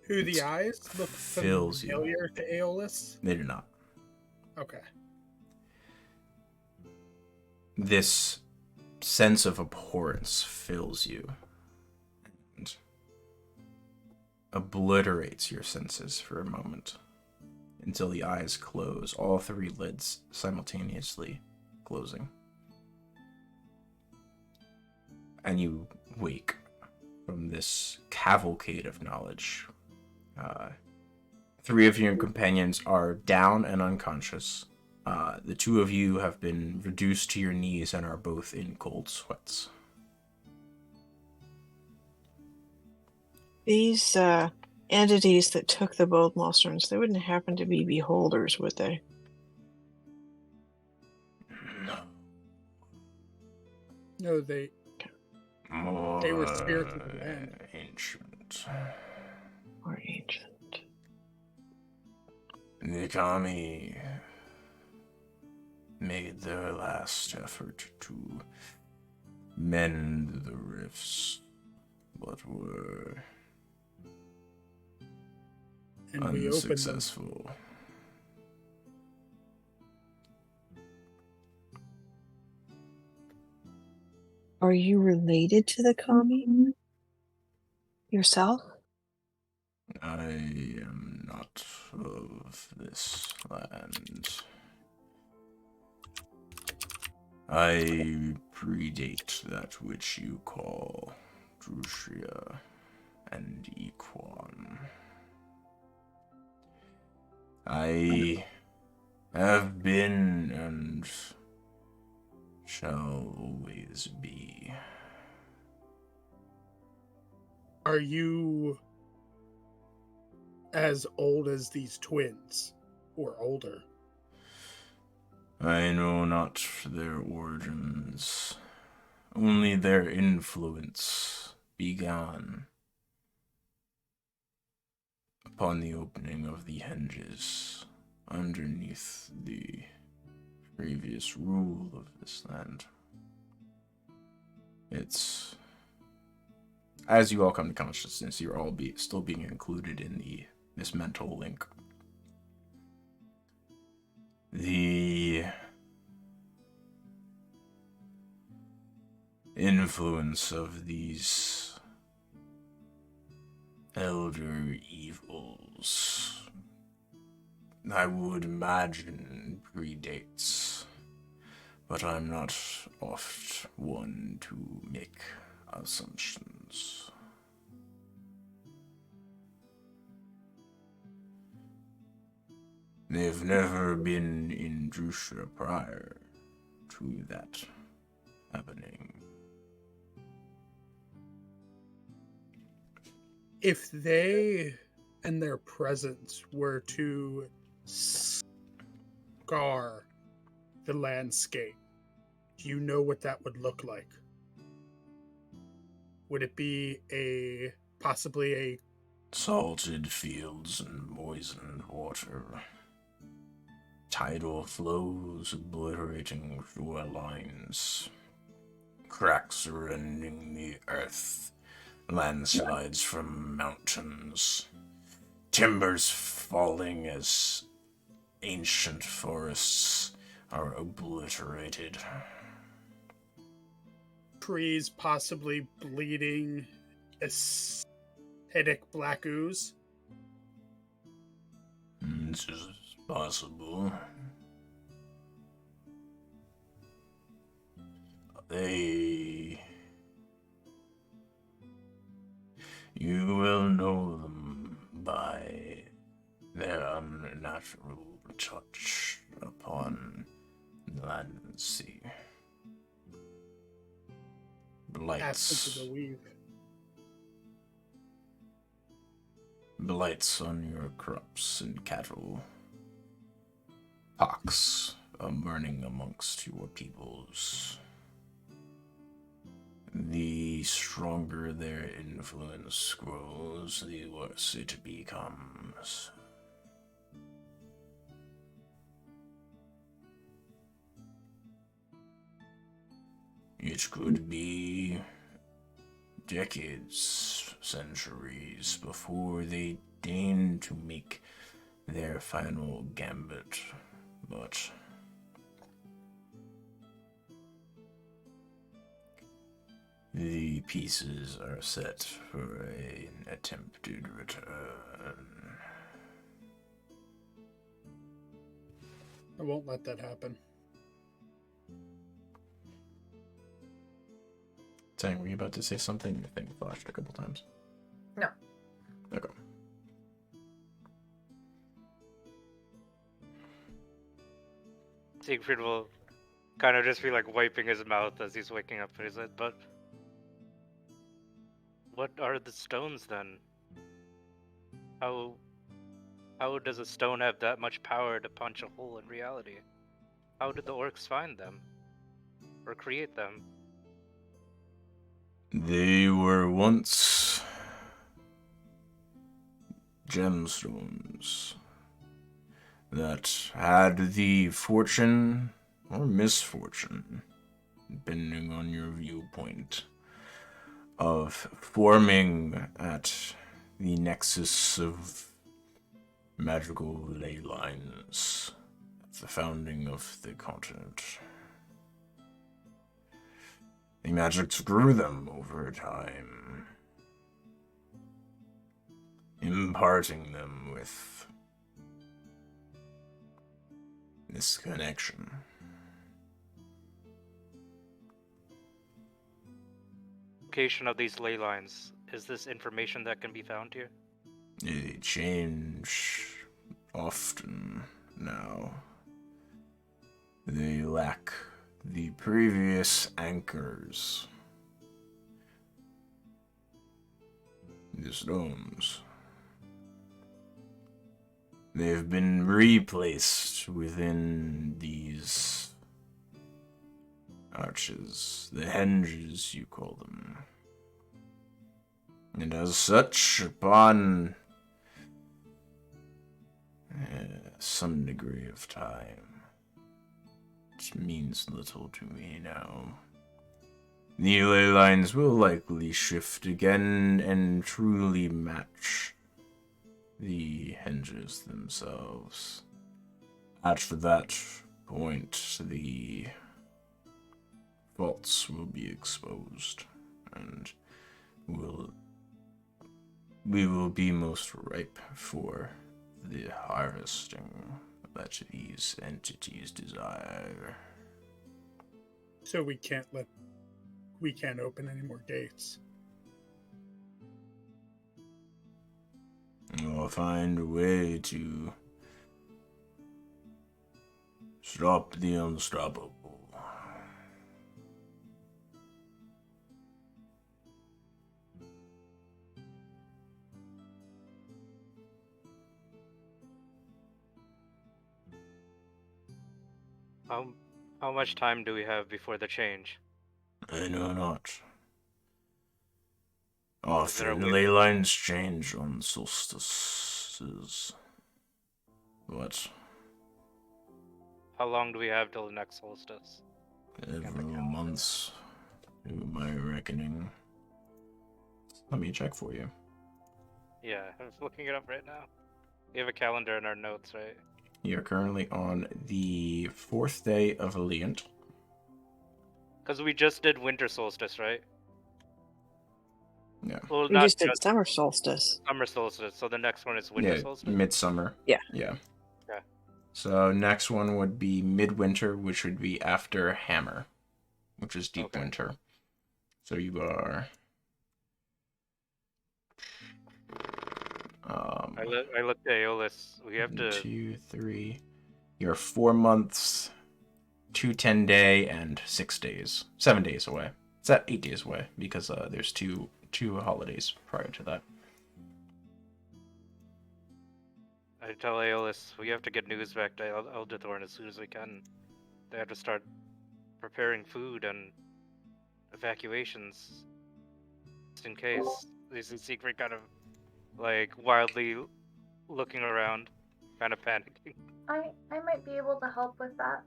Do the eyes look fills you. familiar to Aeolus? They do not. Okay. This sense of abhorrence fills you and obliterates your senses for a moment until the eyes close, all 3 lids simultaneously closing. And you wake from this cavalcade of knowledge. 3 of your companions are down and unconscious. The 2 of you have been reduced to your knees and are both in cold sweats. These entities that took the bold monsters, they wouldn't happen to be beholders, would they? No, they were spirits of the land. Ancient. Or ancient. The kami made their last effort to mend the rifts, but were And we opened them. unsuccessful. Are you related to the kami? Yourself? I am not of this land. I predate that which you call Droucia and Equan. I have been and shall always be. Are you as old as these twins? Or older? I know not their origins, only their influence began upon the opening of the hinges underneath the previous rule of this land. It's, as you all come to consciousness, you're all still being included in this mental link. The influence of these elder evils, I would imagine, predates, but I'm not oft one to make assumptions. They've never been in Droucia prior to that happening. If they and their presence were to scar the landscape, do you know what that would look like? Would it be possibly a Salted fields and moistened water. Tidal flows obliterating shore lines. Cracks rending the earth. Landslides from mountains. Timbers falling as ancient forests are obliterated. trees possibly bleeding acidic black ooze? This is possible. You will know them by their unnatural touch upon land and sea. Absence of the weave. Blights on your crops and cattle. Pox burning amongst your peoples. The stronger their influence grows, the worse it becomes. It could be decades, centuries before they deign to make their final gambit, but the pieces are set for an attempted return. I won't let that happen. Tang, were you about to say something? Your thing flashed a couple times. No. Okay. Siegfried will kind of just be like wiping his mouth as he's waking up in his head, but what are the stones then? How does a stone have that much power to punch a hole in reality? How did the orcs find them? Or create them? They were once gemstones that had the fortune or misfortune, depending on your viewpoint, of forming at the nexus of magical ley lines at the founding of the continent. The magic grew them over time, imparting them with this connection. Location of these ley lines. Is this information that can be found here? They change often now. They lack the previous anchors. The stones. They've been replaced within these arches, the hinges you call them. And as such, upon some degree of time, it means little to me now. The ley lines will likely shift again and truly match the hinges themselves. At that point, the faults will be exposed, and we will be most ripe for the harvesting that these entities desire. So we can't open any more gates. We'll find a way to stop the unstoppable. How much time do we have before the change? I know not. Is there a Often way- ley lines change on solstices. What? How long do we have till the next solstice? Several months, to my reckoning. Let me check for you. Yeah, I was looking it up right now. We have a calendar in our notes, right? You're currently on the 4th day of Ambient. Because we just did winter solstice, right? Yeah. Well, We not just did summer solstice. summer solstice, so the next one is winter solstice? Midsummer. Yeah. Yeah. Okay. So next one would be midwinter, which would be after Hammer, which is deep Okay. winter. So you are. I looked at Aeolus. We have to. 2, 3. You're 4 months, 2 10-day, and 6 days. 7 days away. It's at 8 days away because there's two holidays prior to that. I tell Aeolus we have to get news back to Elderthorn as soon as we can. They have to start preparing food and evacuations, just in case. This is secret, kind of like wildly looking around, kind of panicking. I might be able to help with that.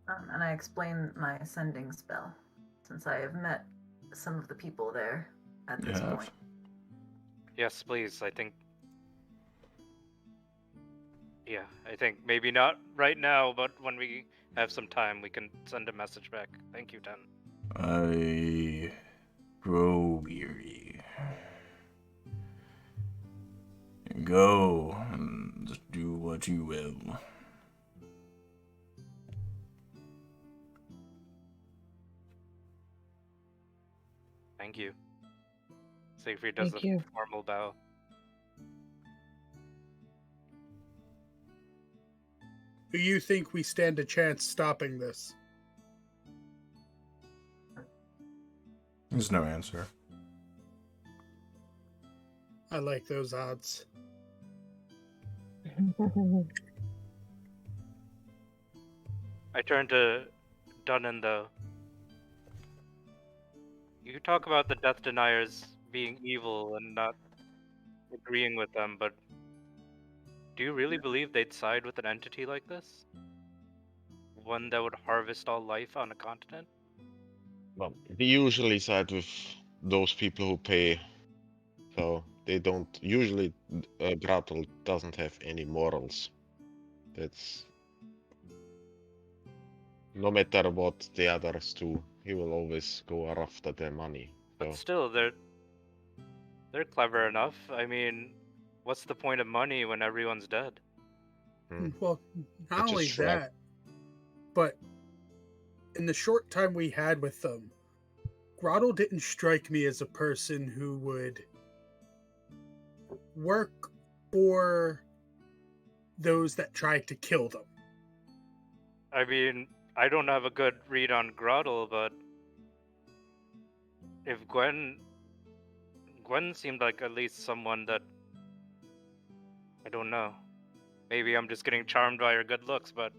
And I explain my sending spell, since I have met some of the people there at this Yeah. point. Yes, please. I think maybe not right now, but when we have some time, we can send a message back. Thank you, Ten. I grow weary. Go and do what you will. Thank you. Siegfried does Thank a you. formal bow. Do you think we stand a chance stopping this? There's no answer. I like those odds. I turn to Dunnan, though. You talk about the Death Deniers being evil and not agreeing with them, but do you really believe they'd side with an entity like this? One that would harvest all life on a continent? Well, they usually side with those people who pay. So they don't usually. Gratel doesn't have any morals. That's no matter what the others do, he will always go after their money. But So still, they're clever enough. I mean, what's the point of money when everyone's dead? Well, I not just only shrug. that, but in the short time we had with them, Grottle didn't strike me as a person who would work for those that tried to kill them. I mean, I don't have a good read on Grottle, but if Gwen seemed like at least someone that, I don't know. Maybe I'm just getting charmed by her good looks, but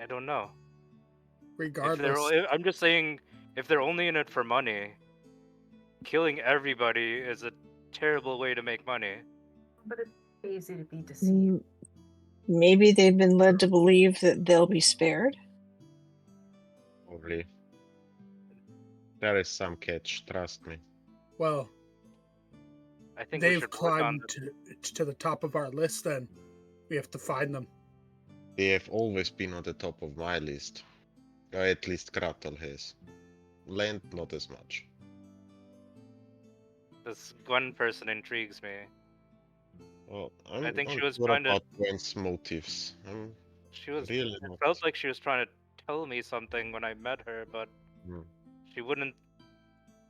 I don't know. Regardless, I'm just saying, if they're only in it for money, killing everybody is a terrible way to make money. But it's easy to be deceived. Maybe they've been led to believe that they'll be spared. Probably. There is some catch, trust me. Well, I think we they've should work on climbed to the top of our list. Then we have to find them. They have always been on the top of my list. Or at least Kratel has. Land, not as much. this one person intrigues me. Well, I think she I'm was sure trying to. about Gwen's motives. She was. Really It not. felt like she was trying to tell me something when I met her, but Hmm. she wouldn't.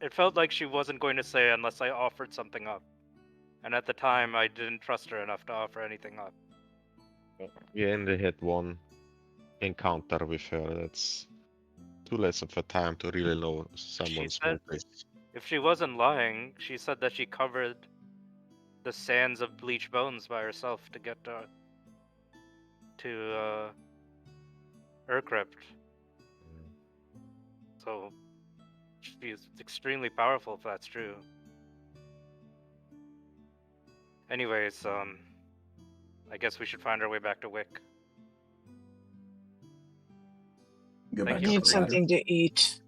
It felt like she wasn't going to say unless I offered something up. And at the time, I didn't trust her enough to offer anything up. We only had one encounter with her. That's too less of a time to really know someone's said- motives. If she wasn't lying, she said that she covered the sands of bleached bones by herself to get to Urcrypt. So she's extremely powerful if that's true. Anyways, I guess we should find our way back to Wick. Go Thank back you I up need the ladder. something to eat.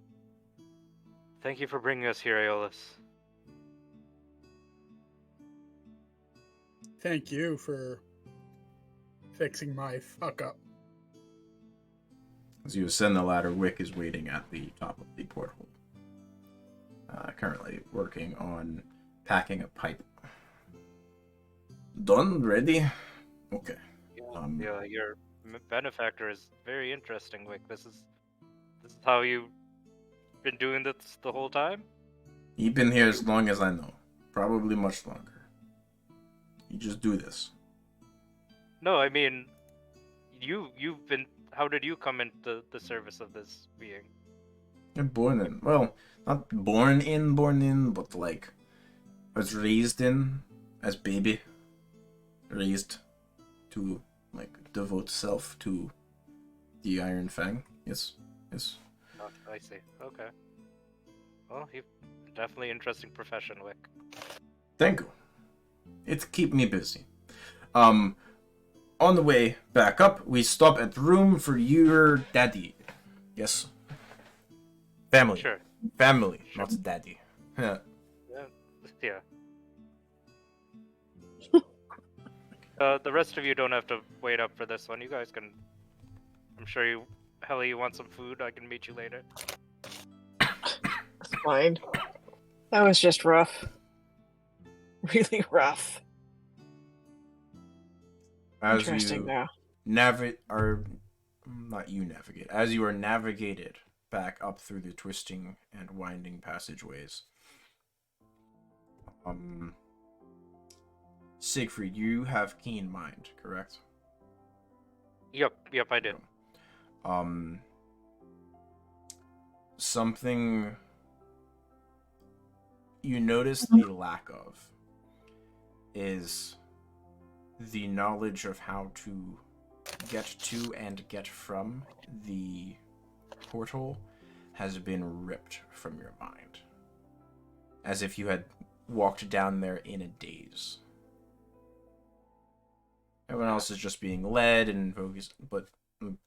Thank you for bringing us here, Aeolus. Thank you for fixing my fuck up. As you ascend the ladder, Wick is waiting at the top of the porthole. Currently working on packing a pipe. Done? Ready? Okay. Yeah, your benefactor is very interesting, Wick. This is how you've been doing this the whole time? You've been here as long as I know. Probably much longer. You just do this. No, I mean, you've been. How did you come into the service of this being? You're born in. Well, not born in, but like, I was raised in as baby. Raised to, like, devote self to the Iron Fang. Yes. Yes. Oh, I see. Okay. Well, you definitely interesting profession, Wick. Thank you. It keep me busy. On the way back up, we stop at room for your daddy. Yes. Family. Sure. Family, Sure. not daddy. Yeah. Yeah. The rest of you don't have to wait up for this one. You guys can. I'm sure you. Helly, you want some food? I can meet you later. It's fine. That was just rough. Really rough. As Interesting, you though. navigate, or not you navigate, as you are navigated back up through the twisting and winding passageways. Siegfried, you have keen mind, correct? Yep, I did. Something you notice the lack of is the knowledge of how to get to and get from the portal has been ripped from your mind. As if you had walked down there in a daze. Everyone else is just being led and focused, but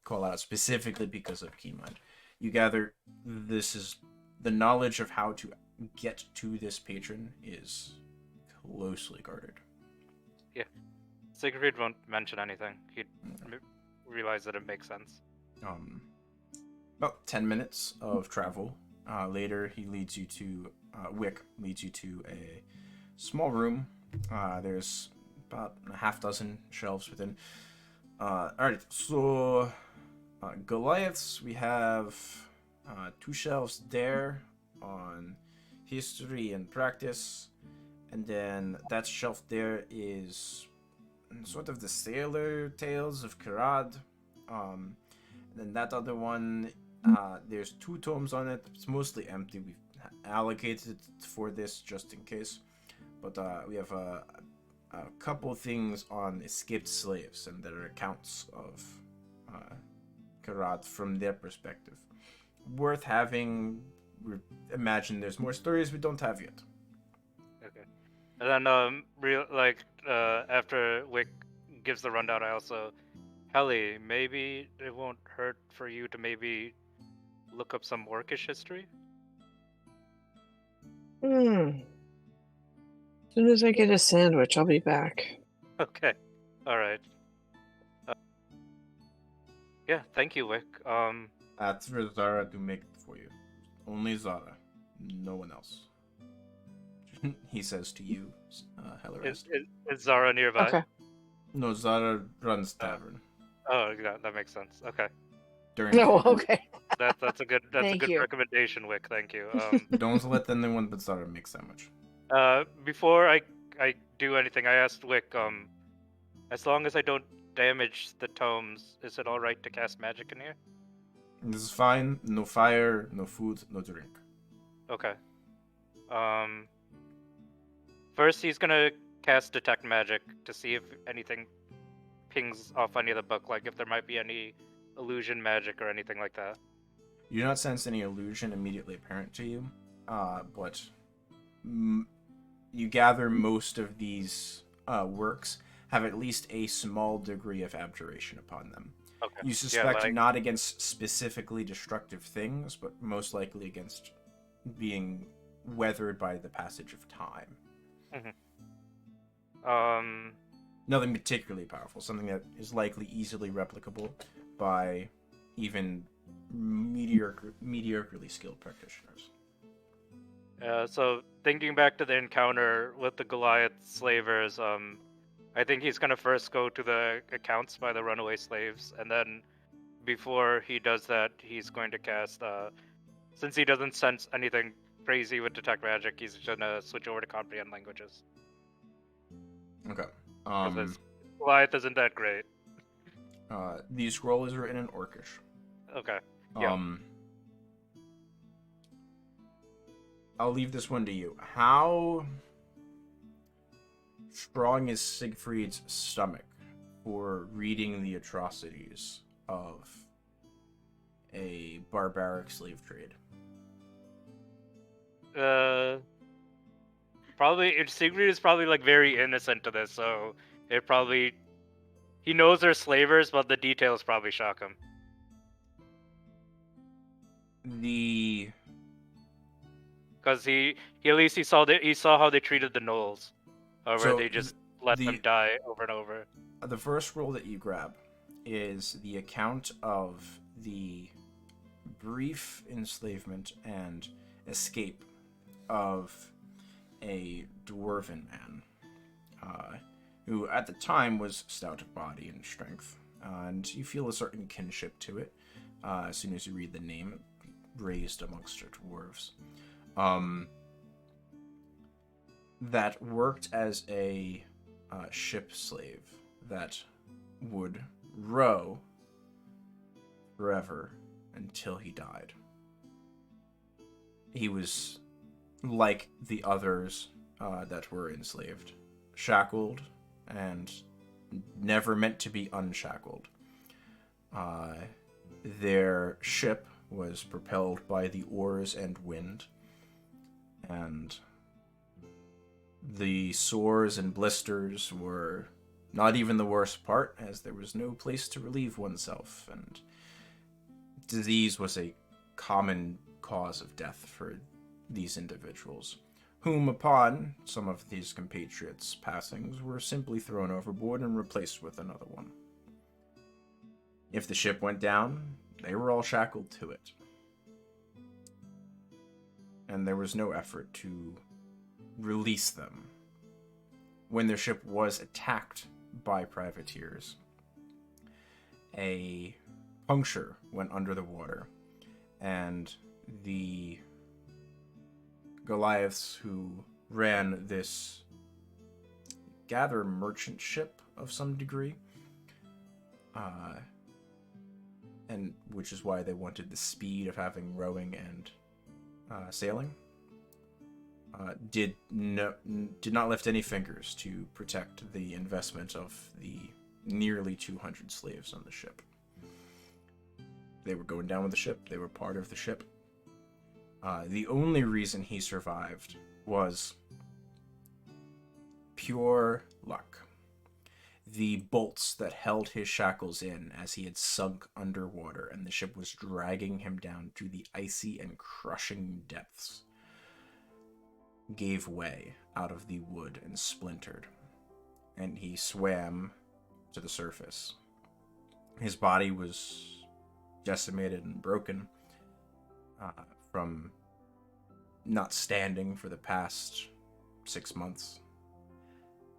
call out specifically because of keen mind. You gather this is the knowledge of how to get to this patron is closely guarded. Siegfried won't mention anything. He'd realize that it makes sense. About 10 minutes of travel. Later, he leads you to Wick leads you to a small room. There's about a half dozen shelves within. Alright, so Goliaths, we have 2 shelves there on history and practice, and then that shelf there is sort of the sailor tales of Karad. And then that other one, there's 2 tomes on it. It's mostly empty. We've allocated for this just in case. But we have a couple things on escaped slaves and their accounts of Karad from their perspective. Worth having imagine there's more stories we don't have yet. Okay. And then after Wick gives the rundown, I also, Helly, maybe it won't hurt for you to maybe look up some Orcish history. As soon as I get a sandwich, I'll be back. Okay. All right. Yeah. Thank you, Wick. That's for Zara to make for you. Only Zara, no one else. He says to you, Hellerist. Is Zara nearby? Okay. No, Zara runs Tavern. Oh, yeah, that makes sense. Okay. During No, okay. That's a good Thank you. recommendation, Wick. Thank you. Don't let anyone but Zara make sandwich. Before I do anything, I asked Wick, as long as I don't damage the tomes, is it all right to cast magic in here? This is fine. No fire, no food, no drink. Okay. First he's gonna cast detect magic to see if anything pings off any of the book, like if there might be any illusion magic or anything like that. You do not sense any illusion immediately apparent to you, but you gather most of these works have at least a small degree of abjuration upon them. Okay. You suspect not against specifically destructive things, but most likely against being weathered by the passage of time. Mm-hmm. Nothing particularly powerful, something that is likely easily replicable by even mediocrely skilled practitioners. So thinking back to the encounter with the Goliath slavers, I think he's gonna first go to the accounts by the runaway slaves, and then before he does that, he's going to cast, since he doesn't sense anything crazy with detect magic, he's gonna switch over to comprehend languages. Okay. Because Goliath isn't that great. The scroll is written in Orcish. Okay. Yeah. I'll leave this one to you. How strong is Siegfried's stomach for reading the atrocities of a barbaric slave trade? Probably Siegfried is probably like very innocent to this, so he knows they're slavers, but the details probably shock him. Because he at least he saw how they treated the gnolls, where they just let them die over and over. The first scroll that you grab is the account of the brief enslavement and escape of a dwarven man, who at the time was stout of body and strength, and you feel a certain kinship to it as soon as you read the name, raised amongst your dwarves. That worked as a ship slave that would row forever until he died. He was like the others that were enslaved, shackled and never meant to be unshackled. Their ship was propelled by the oars and wind, and the sores and blisters were not even the worst part, as there was no place to relieve oneself, and disease was a common cause of death for these individuals, whom upon some of these compatriots' passings were simply thrown overboard and replaced with another one. If the ship went down, they were all shackled to it. And there was no effort to release them. When their ship was attacked by privateers, a puncture went under the water, and the Goliaths who ran this gather merchant ship of some degree, and which is why they wanted the speed of having rowing and sailing, did not lift any fingers to protect the investment of the nearly 200 slaves on the ship. They were going down with the ship. They were part of the ship. The only reason he survived was pure luck. The bolts that held his shackles in as he had sunk underwater and the ship was dragging him down to the icy and crushing depths gave way out of the wood and splintered, and he swam to the surface. His body was decimated and broken from not standing for the past 6 months,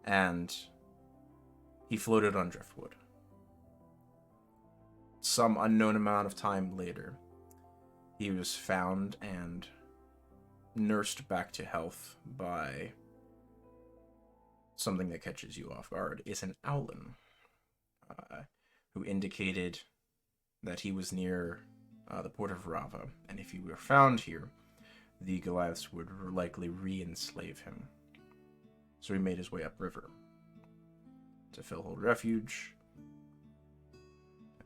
and he floated on driftwood. Some unknown amount of time later, he was found and nursed back to health by something that catches you off guard. Is an owlin, who indicated that he was near the port of Rava, and if he were found here, the Goliaths would likely re-enslave him. So he made his way upriver to Fellhold Refuge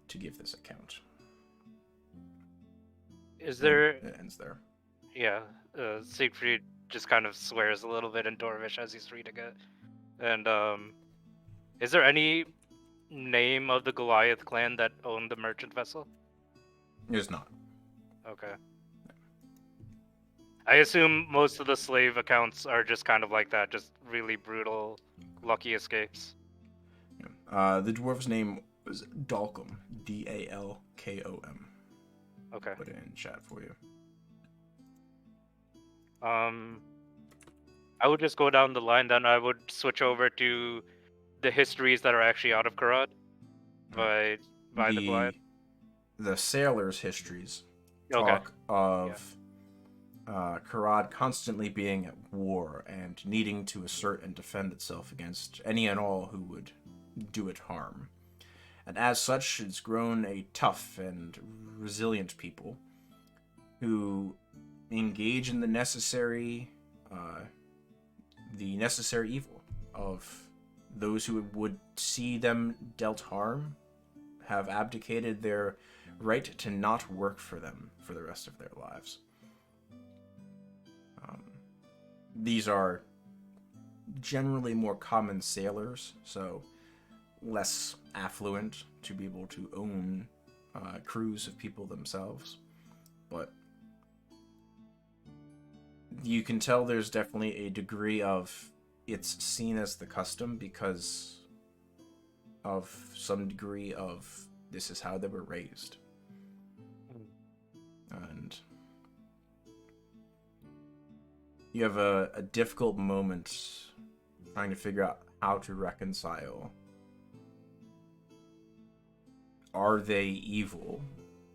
to give this account. Is there... It ends there. Yeah, Siegfried just kind of swears a little bit in Dorvish as he's reading it. And, is there any name of the Goliath clan that owned the merchant vessel? There's not. Okay. I assume most of the slave accounts are just kind of like that, just really brutal, lucky escapes. The dwarf's name was Dalcom, Dalkom. Okay. Put it in chat for you. I would just go down the line, then I would switch over to the histories that are actually out of Karad by the Goliath. The sailors' histories Okay. talk of Karad constantly being at war and needing to assert and defend itself against any and all who would do it harm. And as such, it's grown a tough and resilient people who engage in the necessary evil of those who would see them dealt harm, have abdicated their right to not work for them for the rest of their lives. These are generally more common sailors, so less affluent to be able to own crews of people themselves. But you can tell there's definitely a degree of it's seen as the custom because of some degree of this is how they were raised. And you have a difficult moment trying to figure out how to reconcile. Are they evil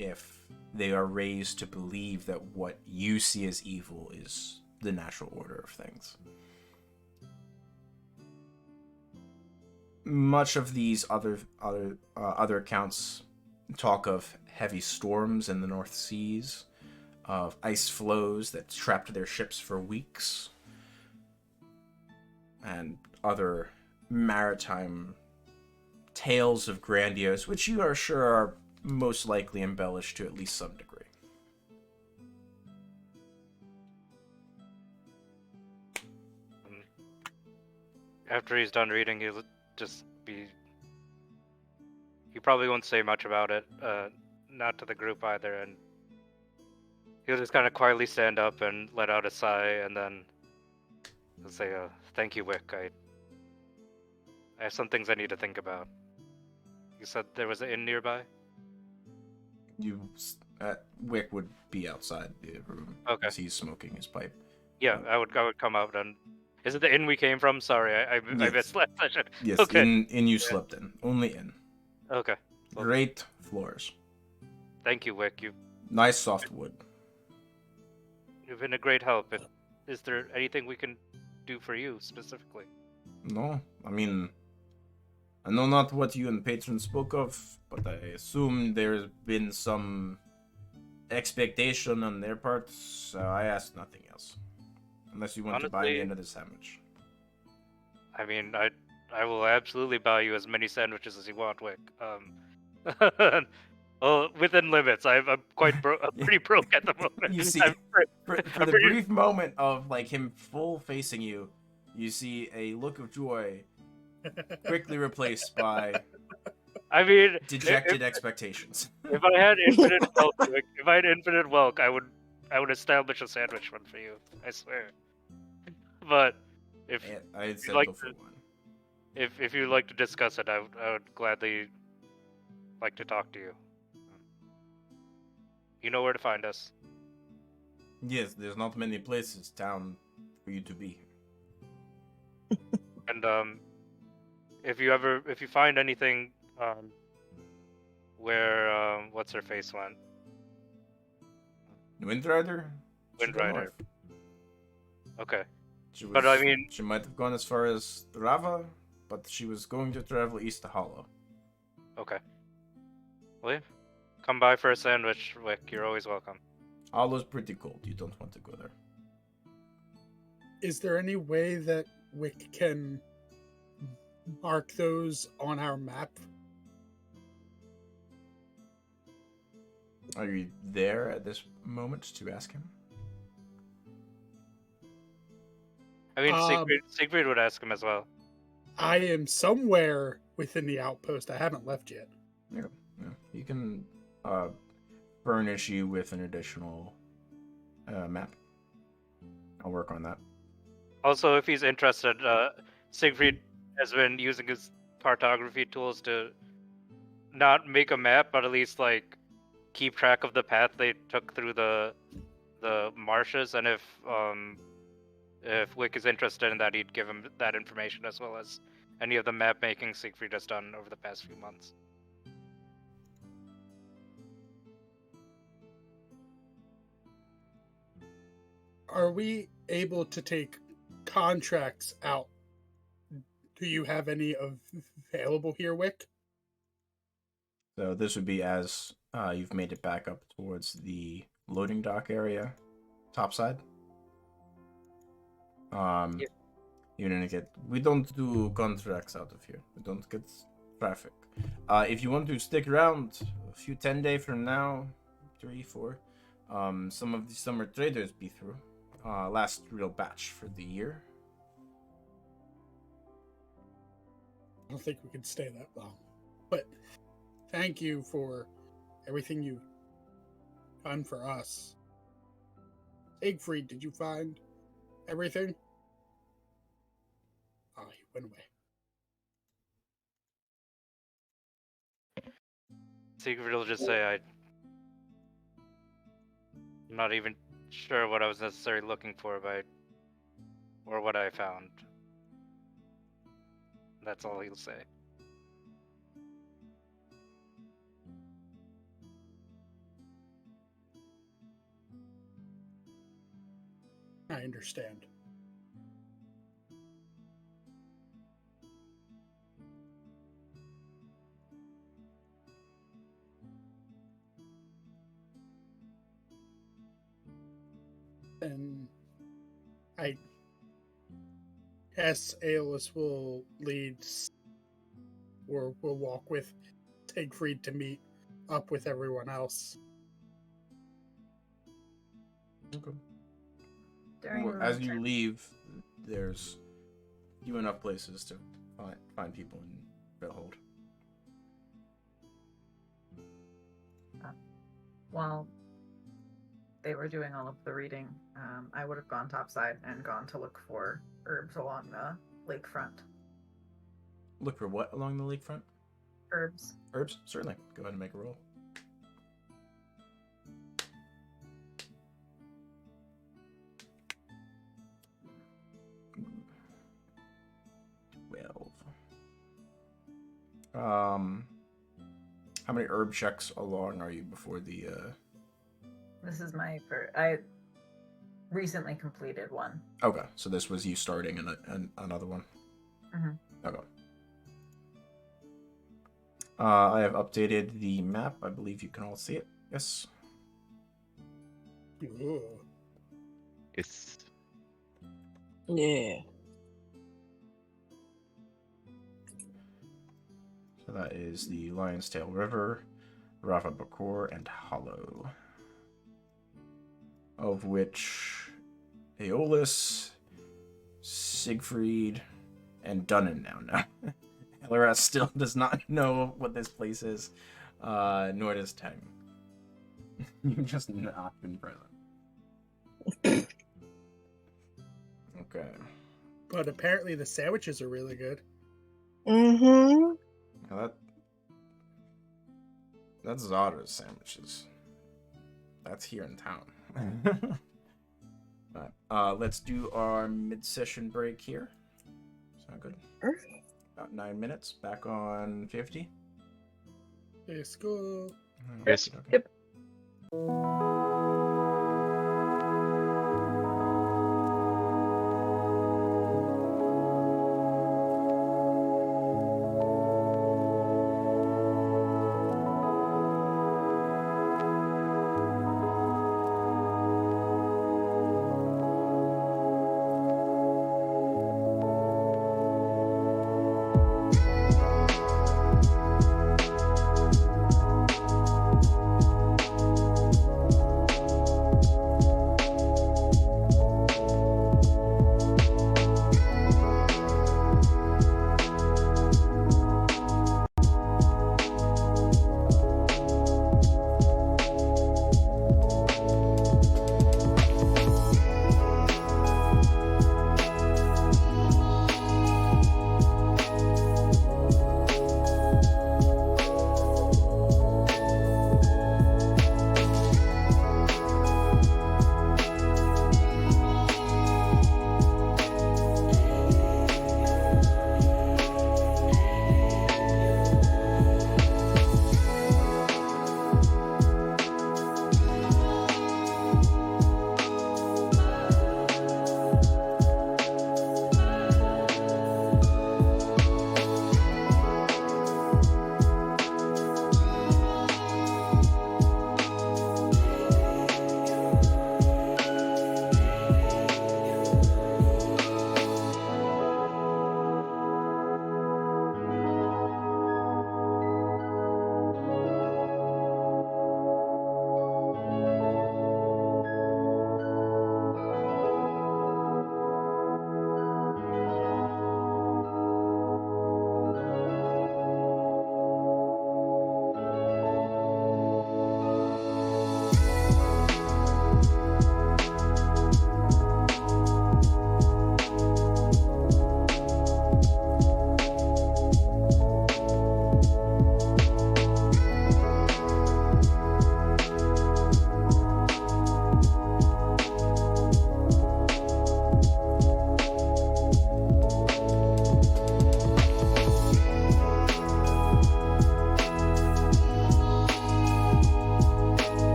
if they are raised to believe that what you see as evil is the natural order of things? Much of these other accounts talk of heavy storms in the North Seas, of ice flows that trapped their ships for weeks, and other maritime tales of grandiose, which you are sure are most likely embellished to at least some degree. After he's done reading, he'll just be... He probably won't say much about it, not to the group either, and he'll just kind of quietly stand up and let out a sigh, and then he'll say, thank you, Wick. I have some things I need to think about. You said there was an inn nearby? Wick would be outside the room. Okay. As he's smoking his pipe. Yeah, I would come out and... Is it the inn we came from? Sorry, I missed last session. Yes, okay. inn you slept in. Only inn. Okay. Well, Great floors. thank you, Wick. Nice soft wood. You've been a great help. Is there anything we can do for you specifically? No, I mean, I know not what you and Patron spoke of, but I assume there's been some expectation on their part, so I ask nothing else. Unless you want to buy me Honestly, another sandwich. I mean, I will absolutely buy you as many sandwiches as you want, Wick. Well, within limits. I'm quite broke. I'm pretty broke at the moment. You see, I'm for I'm the pretty- brief moment of like him full facing you, you see a look of joy quickly replaced by I mean, dejected expectations. if I had infinite wealth, if I had infinite wealth, I would establish a sandwich fund for you. I swear. But if I'd you'd like settle for to, one. if you'd like to discuss it, I would gladly like to talk to you. You know where to find us. Yes, there's not many places down for you to be. And if you find anything where what's her face went, Windrider? She Wind went Rider. north. Okay. She But I mean- she might have gone as far as Rava, but she was going to travel east to Hollow. Okay. Well, yeah. Come by for a sandwich, Wick. You're always welcome. Hollow's pretty cold. You don't want to go there. Is there any way that Wick can mark those on our map? Are you there at this moment to ask him? I mean, Um, Siegfried would ask him as well. I am somewhere within the outpost. I haven't left yet. Yeah. He can furnish you with an additional map. I'll work on that. Also, if he's interested, Siegfried has been using his cartography tools to not make a map, but at least like keep track of the path they took through the marshes. And if Wick is interested in that, he'd give him that information as well as any of the map making Siegfried has done over the past few months. Are we able to take contracts out? Do you have any available here, Wick? So this would be as you've made it back up towards the loading dock area, topside. Yeah. You didn't get. We don't do contracts out of here. We don't get traffic. If you want to stick around a few 10 days from now, 3, 4, some of the summer traders be through. Last real batch for the year. I don't think we can stay that long. But thank you for everything you've done for us. Siegfried, did you find everything? Oh, he went away. Siegfried will just say, I'm not even sure what I was necessarily looking for, or what I found. That's all he'll say. I understand. And I guess Aeolus will lead or will walk with Siegfried to meet up with everyone else. Okay. During As you leave, there's few enough places to find people in Bellhold. while they were doing all of the reading, I would have gone topside and gone to look for herbs along the lakefront. Look for what along the lakefront? Herbs. Herbs? Certainly. Go ahead and make a roll. How many herb checks along are you before the This is my first. I recently completed one. Okay, so this was you starting another one. Mhm. Okay. I have updated the map. I believe you can all see it. Yes. Ooh. It's Yeah. So that is the Lion's Tail River. Rafa Bakor, and Hollow. Of which Aeolus, Siegfried, and Dunnan now know. Elras still does not know what this place is, nor does Tang. You've just not been present. Okay. But apparently the sandwiches are really good. Mm-hmm. Now that's Zada's sandwiches. That's here in town. Alright, let's do our mid-session break here. Sound good? Sure. About 9 minutes. Back on 50. Let's go. Yes. Okay. Yep.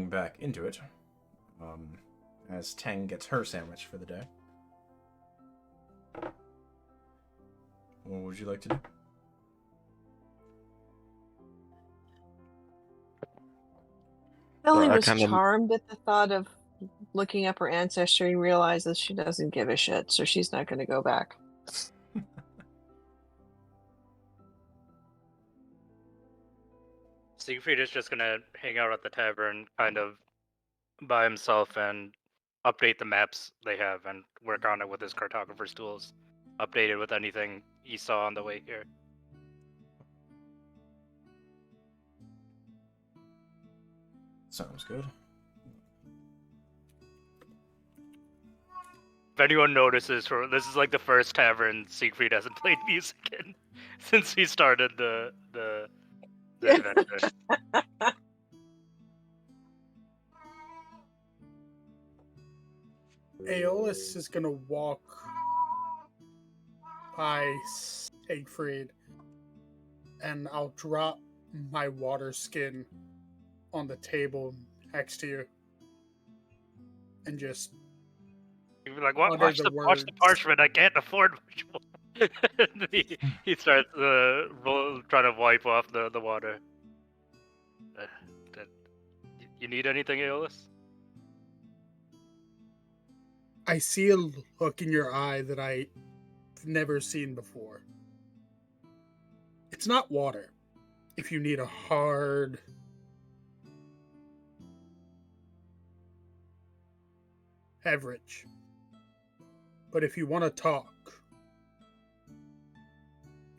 getting back into it, as Tang gets her sandwich for the day. What would you like to do? Ellie I was kinda- charmed at the thought of looking up her ancestry and realizes she doesn't give a shit, so she's not going to go back. Siegfried is just gonna hang out at the tavern, kind of by himself, and update the maps they have and work on it with his cartographer's tools. Update it with anything he saw on the way here. Sounds good. If anyone notices, this is like the first tavern Siegfried hasn't played music in since he started the adventure. Aeolus is gonna walk by Siegfried, and I'll drop my water skin on the table next to you, and just He'd be like, "What? utter Watch the the words. parchment. I can't afford much more." he starts trying to wipe off the water. You need anything, Aeolus? I see a look in your eye that I've never seen before. It's not water. If you need a hard beverage. But if you want to talk,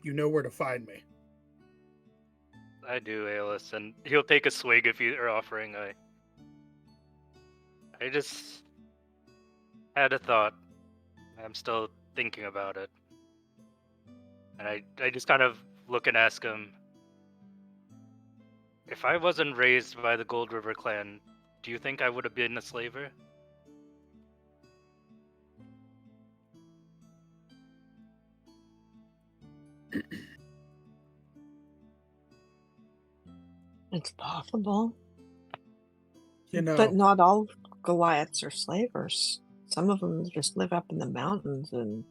you know where to find me. I do, Aeolus, and he'll take a swig if you are offering. I just had a thought. I'm still thinking about it. And I just kind of look and ask him, if I wasn't raised by the Gold River clan, do you think I would have been a slaver? It's possible. You know, But not all Goliaths are slavers. Some of them just live up in the mountains and...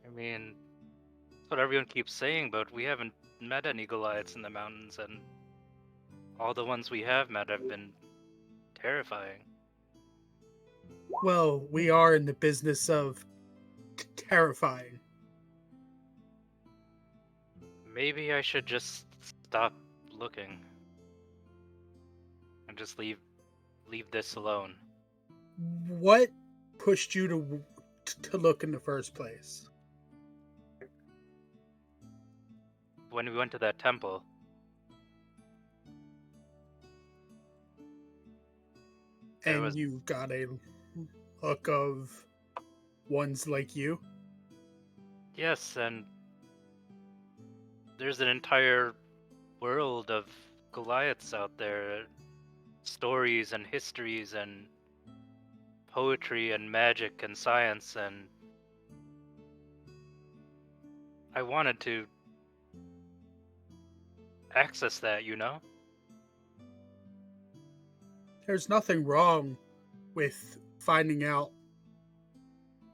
I mean, that's what everyone keeps saying, but we haven't met any Goliaths in the mountains, and all the ones we have met have been terrifying. well, we are in the business of terrifying. Maybe I should just stop looking and just leave this alone. What pushed you to look in the first place? When we went to that temple, There And was- you got a look of ones like you? yes, and there's an entire world of Goliaths out there, stories and histories and poetry and magic and science, and I wanted to access that, you know? There's nothing wrong with finding out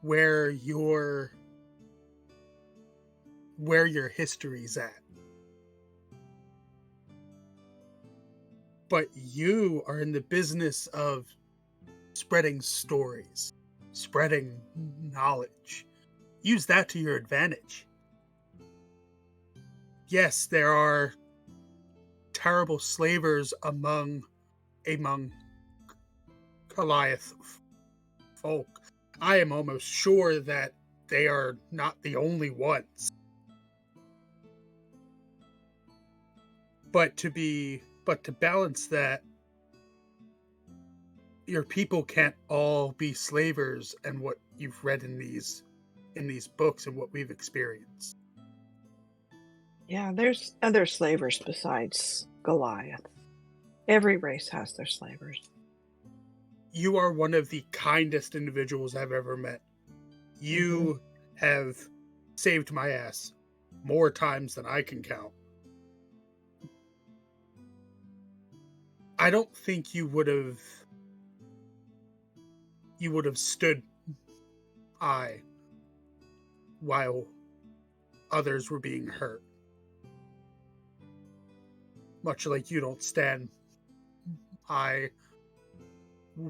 where your history's at. But you are in the business of spreading stories, spreading knowledge. Use that to your advantage. Yes, there are terrible slavers among Goliath folk. I am almost sure that they are not the only ones. But to balance that, your people can't all be slavers, and what you've read in these books and what we've experienced. Yeah, there's other slavers besides Goliath. Every race has their slavers. You are one of the kindest individuals I've ever met. You have saved my ass more times than I can count. I don't think you would have stood by while others were being hurt. Much like you don't stand by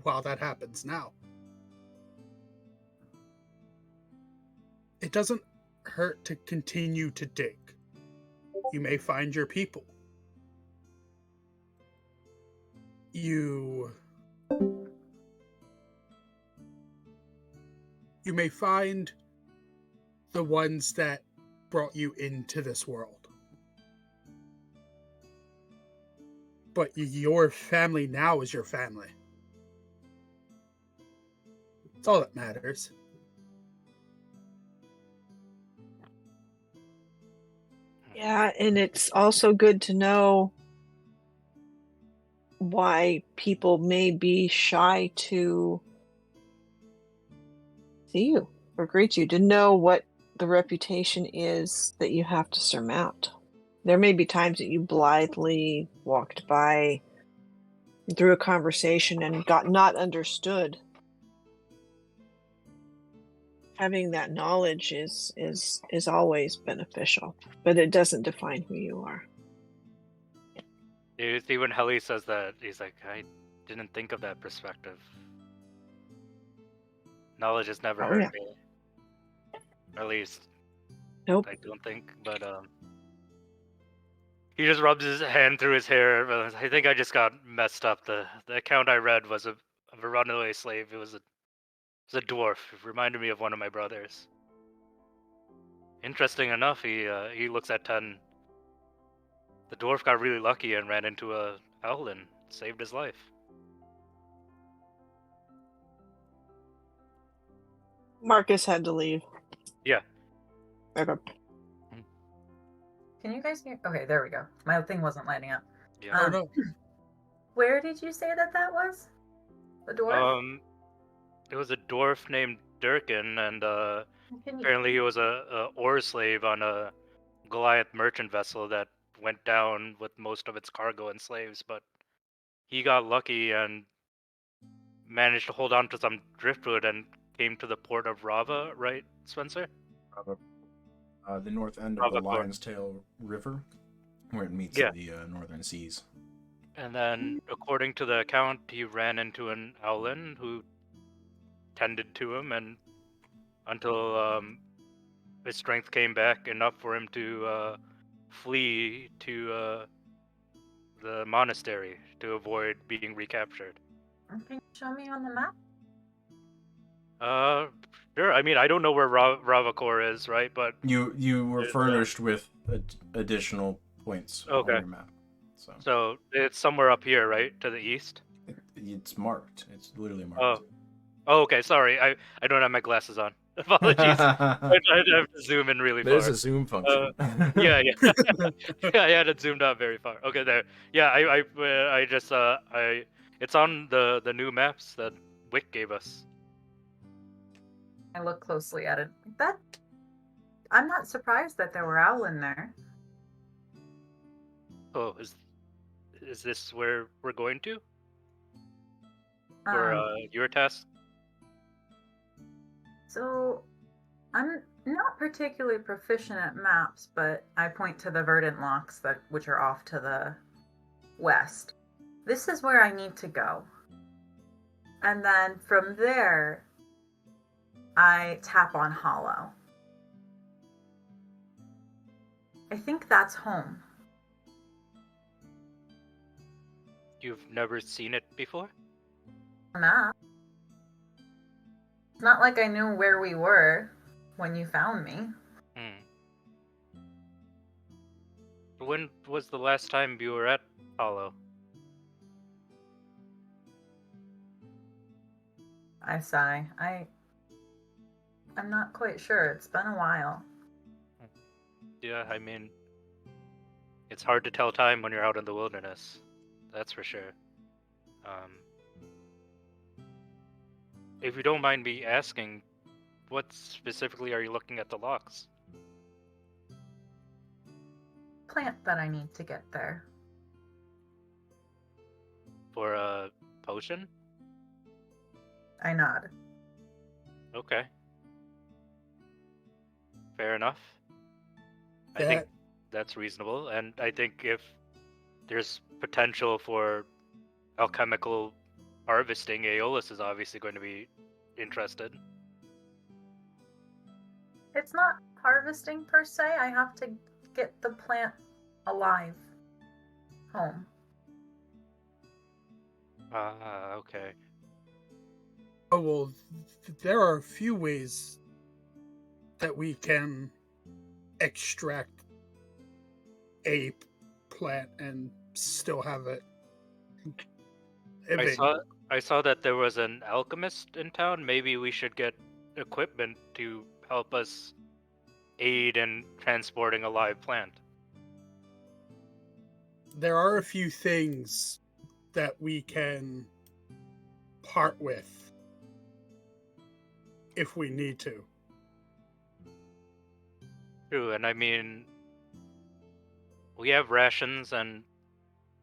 while that happens now. It doesn't hurt to continue to dig. You may find your people. You may find the ones that brought you into this world. But your family now is your family. That's all that matters. Yeah, and it's also good to know why people may be shy to see you or greet you, to know what the reputation is that you have to surmount. There may be times that you blithely walked by through a conversation and got not understood. Having that knowledge is always beneficial, but it doesn't define who you are. You see, when Helly says that, he's like, I didn't think of that perspective. Knowledge has never hurt me. Or at least, Nope. I don't think, but he just rubs his hand through his hair. I think I just got messed up. The account I read was of a runaway slave. It was a dwarf. It reminded me of one of my brothers. Interesting enough, he looks at 10. The dwarf got really lucky and ran into a owl and saved his life. Marcus had to leave. Yeah. Okay. Can you guys hear? Okay, there we go. My thing wasn't lighting up. Yeah. Oh no. Where did you say that was? The dwarf? It was a dwarf named Durkin, and Can you... apparently he was a ore slave on a Goliath merchant vessel that went down with most of its cargo and slaves, but he got lucky and managed to hold on to some driftwood and came to the port of Rava, right, Spencer? Rava. The north end of Rava the Port. Lion's Tail River, where it meets Yeah. the northern seas. And then, according to the account, he ran into an owlin who tended to him, and until his strength came back enough for him to flee to the monastery to avoid being recaptured. Can you show me on the map? Sure. I mean, I don't know where Ravakor is, right? But You were There's, furnished with additional points Okay. on your map. so it's somewhere up here, right, to the east. It's marked. It's literally marked. Oh, okay. Sorry, I don't have my glasses on. Apologies. I have to zoom in really far. There's a zoom function. Yeah. Yeah, I had it zoomed out very far. Okay, there. Yeah, I just it's on the new maps that Wick gave us. I look closely at it. I'm not surprised that there were owl in there. Oh, is this where we're going to for your task? So, I'm not particularly proficient at maps, but I point to the verdant locks which are off to the west. This is where I need to go. And then from there, I tap on Hollow. I think that's home. You've never seen it before? Map. It's not like I knew where we were when you found me. When was the last time you were at Hollow? I sigh. I'm not quite sure. It's been a while. Yeah, I mean, it's hard to tell time when you're out in the wilderness. That's for sure. If you don't mind me asking, what specifically are you looking at the locks? Plant that I need to get there. For a potion? I nod. Okay. Fair enough. I That think that's reasonable, and I think if there's potential for alchemical harvesting, Aeolus is obviously going to be interested. It's not harvesting per se. I have to get the plant alive home. Okay. oh well, there are a few ways that we can extract a plant and still have it living. I saw that there was an alchemist in town. Maybe we should get equipment to help us aid in transporting a live plant. There are a few things that we can part with if we need to. True, and I mean, we have rations, and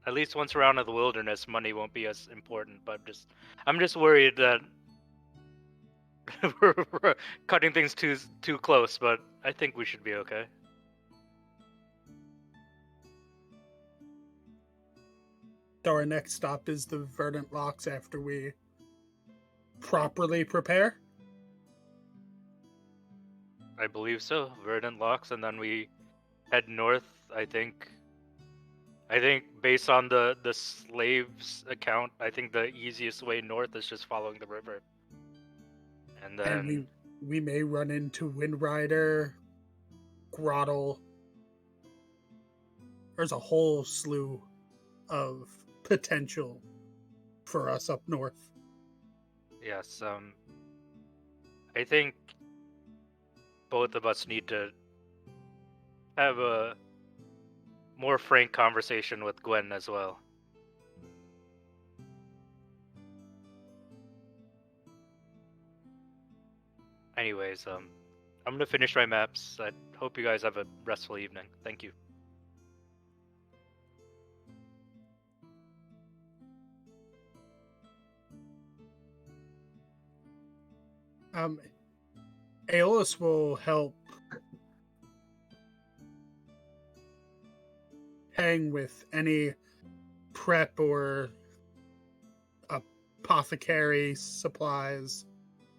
at least once we're out in the wilderness, money won't be as important. But I'm just worried that we're cutting things too close. But I think we should be okay. So our next stop is the Verdant Locks after we properly prepare. I believe so. Verdant Locks, and then we head north. I think based on the slaves account, I think the easiest way north is just following the river. And then And we may run into Windrider, Grottle. There's a whole slew of potential for us up north. yes, I think both of us need to have a more frank conversation with Gwen as well. Anyways, I'm gonna finish my maps. I hope you guys have a restful evening. Thank you. Aeolus will help hang with any prep or apothecary supplies,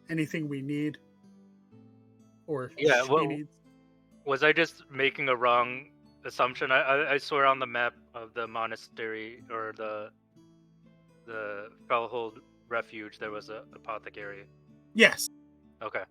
anything we need, or Yeah, she needs. Was I just making a wrong assumption? I swear on the map of the monastery or the Fellhold refuge there was a apothecary. Yes. Okay.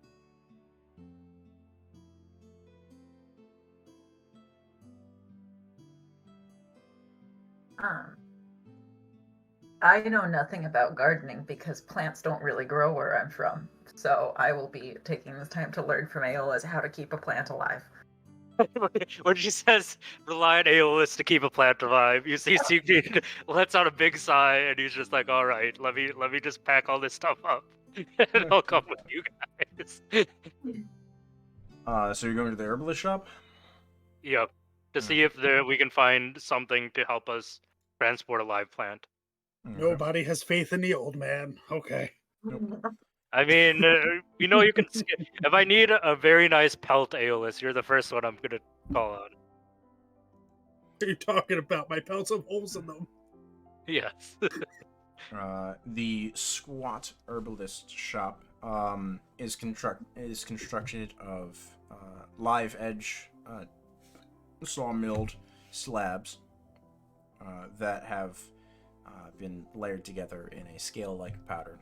I know nothing about gardening because plants don't really grow where I'm from. So I will be taking this time to learn from Aeolus how to keep a plant alive. When she says rely on Aeolus to keep a plant alive, you see CG lets out a big sigh and he's just like, all right, let me just pack all this stuff up and I'll come with you guys. So you're going to the herbalist shop? Yep. To see if we can find something to help us transport a live plant. Okay. Nobody has faith in the old man. Okay. I mean, you can. If I need a very nice pelt, Aeolus, you're the first one I'm gonna call on. What are you talking about? My pelts have holes in them. Yes. The squat herbalist shop is constructed of live edge sawmilled slabs that have been layered together in a scale-like pattern.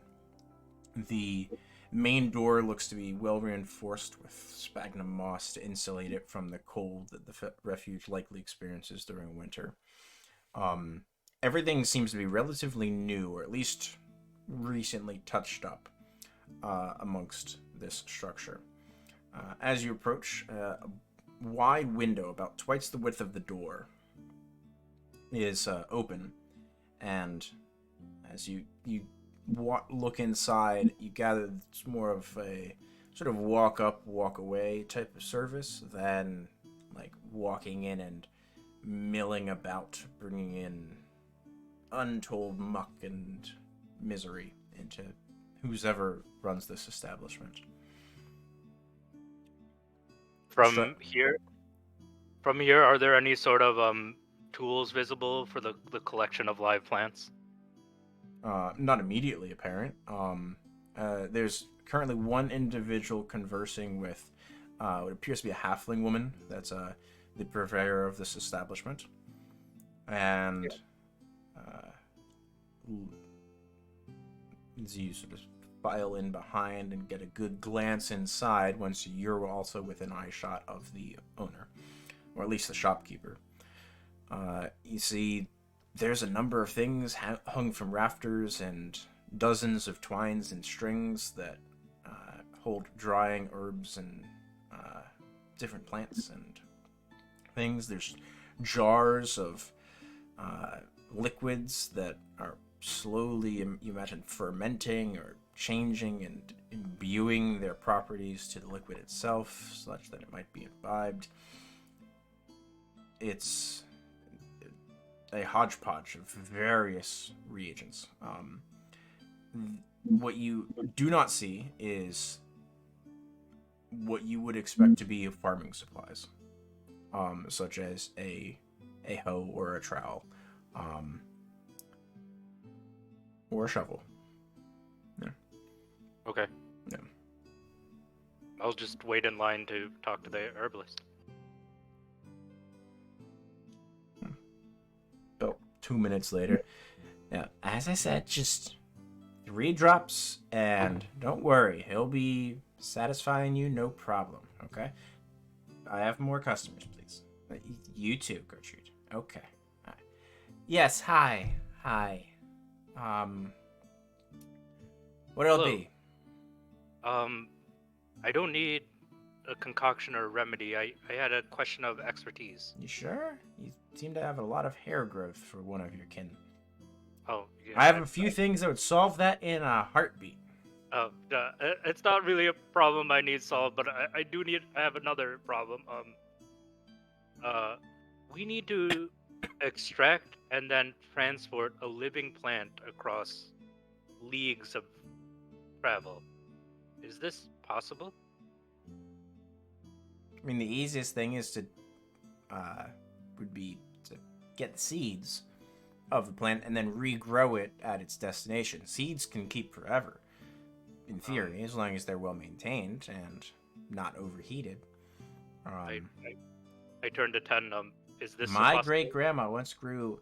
The main door looks to be well reinforced with sphagnum moss to insulate it from the cold that the refuge likely experiences during winter. Everything seems to be relatively new, or at least recently touched up amongst this structure. As you approach, a wide window about twice the width of the door is open, and as you look inside, you gather it's more of a sort of walk up, walk away type of service than like walking in and milling about, bringing in untold muck and misery into who's ever runs this establishment. From here, are there any sort of tools visible for the collection of live plants? Not immediately apparent. There's currently one individual conversing with what appears to be a halfling woman. That's the purveyor of this establishment. And you sort of file in behind and get a good glance inside once you're also within eyeshot of the owner, or at least the shopkeeper. You see there's a number of things hung from rafters and dozens of twines and strings that hold drying herbs and different plants and things. There's jars of liquids that are slowly, you imagine, fermenting or changing and imbuing their properties to the liquid itself, such that it might be imbibed. It's a hodgepodge of various reagents. What you do not see is what you would expect to be farming supplies, such as a hoe or a trowel, or a shovel. Yeah. Okay. Yeah. I'll just wait in line to talk to the herbalist. About 2 minutes later. Now, as I said, just 3 drops, and don't worry, he'll be satisfying you, no problem. Okay. I have more customers, please. You too, Gertrude. Okay. All right. Yes. Hi. What'll it Hello. be? I don't need a concoction or a remedy. I had a question of expertise. You sure? You seem to have a lot of hair growth for one of your kin. Oh, yeah. I have a few things that would solve that in a heartbeat. It's not really a problem I need solved, but I have another problem. We need to extract and then transport a living plant across leagues of travel. Is this possible? I mean, the easiest thing is would be to get the seeds of the plant and then regrow it at its destination. Seeds can keep forever, in theory, as long as they're well maintained and not overheated. I turned to 10. Is this My great grandma once grew,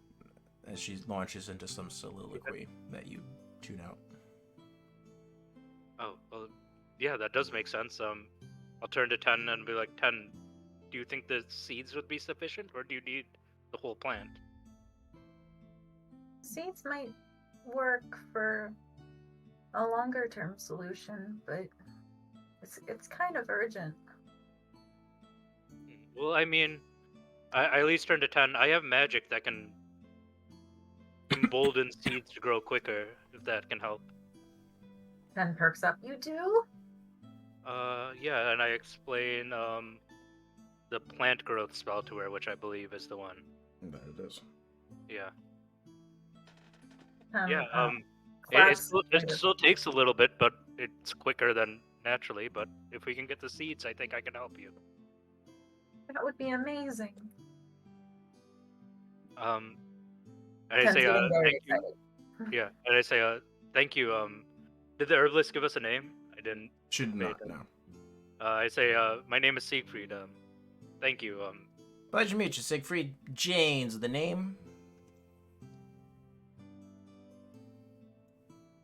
as she launches into some soliloquy that you tune out. Oh, well, yeah, that does make sense. I'll turn to 10 and be like, 10, do you think the seeds would be sufficient, or do you need the whole plant? Seeds might work for a longer term solution, but it's kind of urgent. Well, I mean, I at least turned to 10. I have magic that can embolden seeds to grow quicker, if that can help. 10 perks up. You do? Yeah, and I explain the plant growth spell to her, which I believe is the one. That it is. Yeah. It still takes a little bit, but it's quicker than naturally. But if we can get the seeds, I think I can help you. That would be amazing. And I say, thank you. Yeah, and I say, thank you. Did the herbalist give us a name? I didn't. Should not, no. I say, my name is Siegfried. Thank you. Pleasure to meet you, Siegfried. Jane's the name.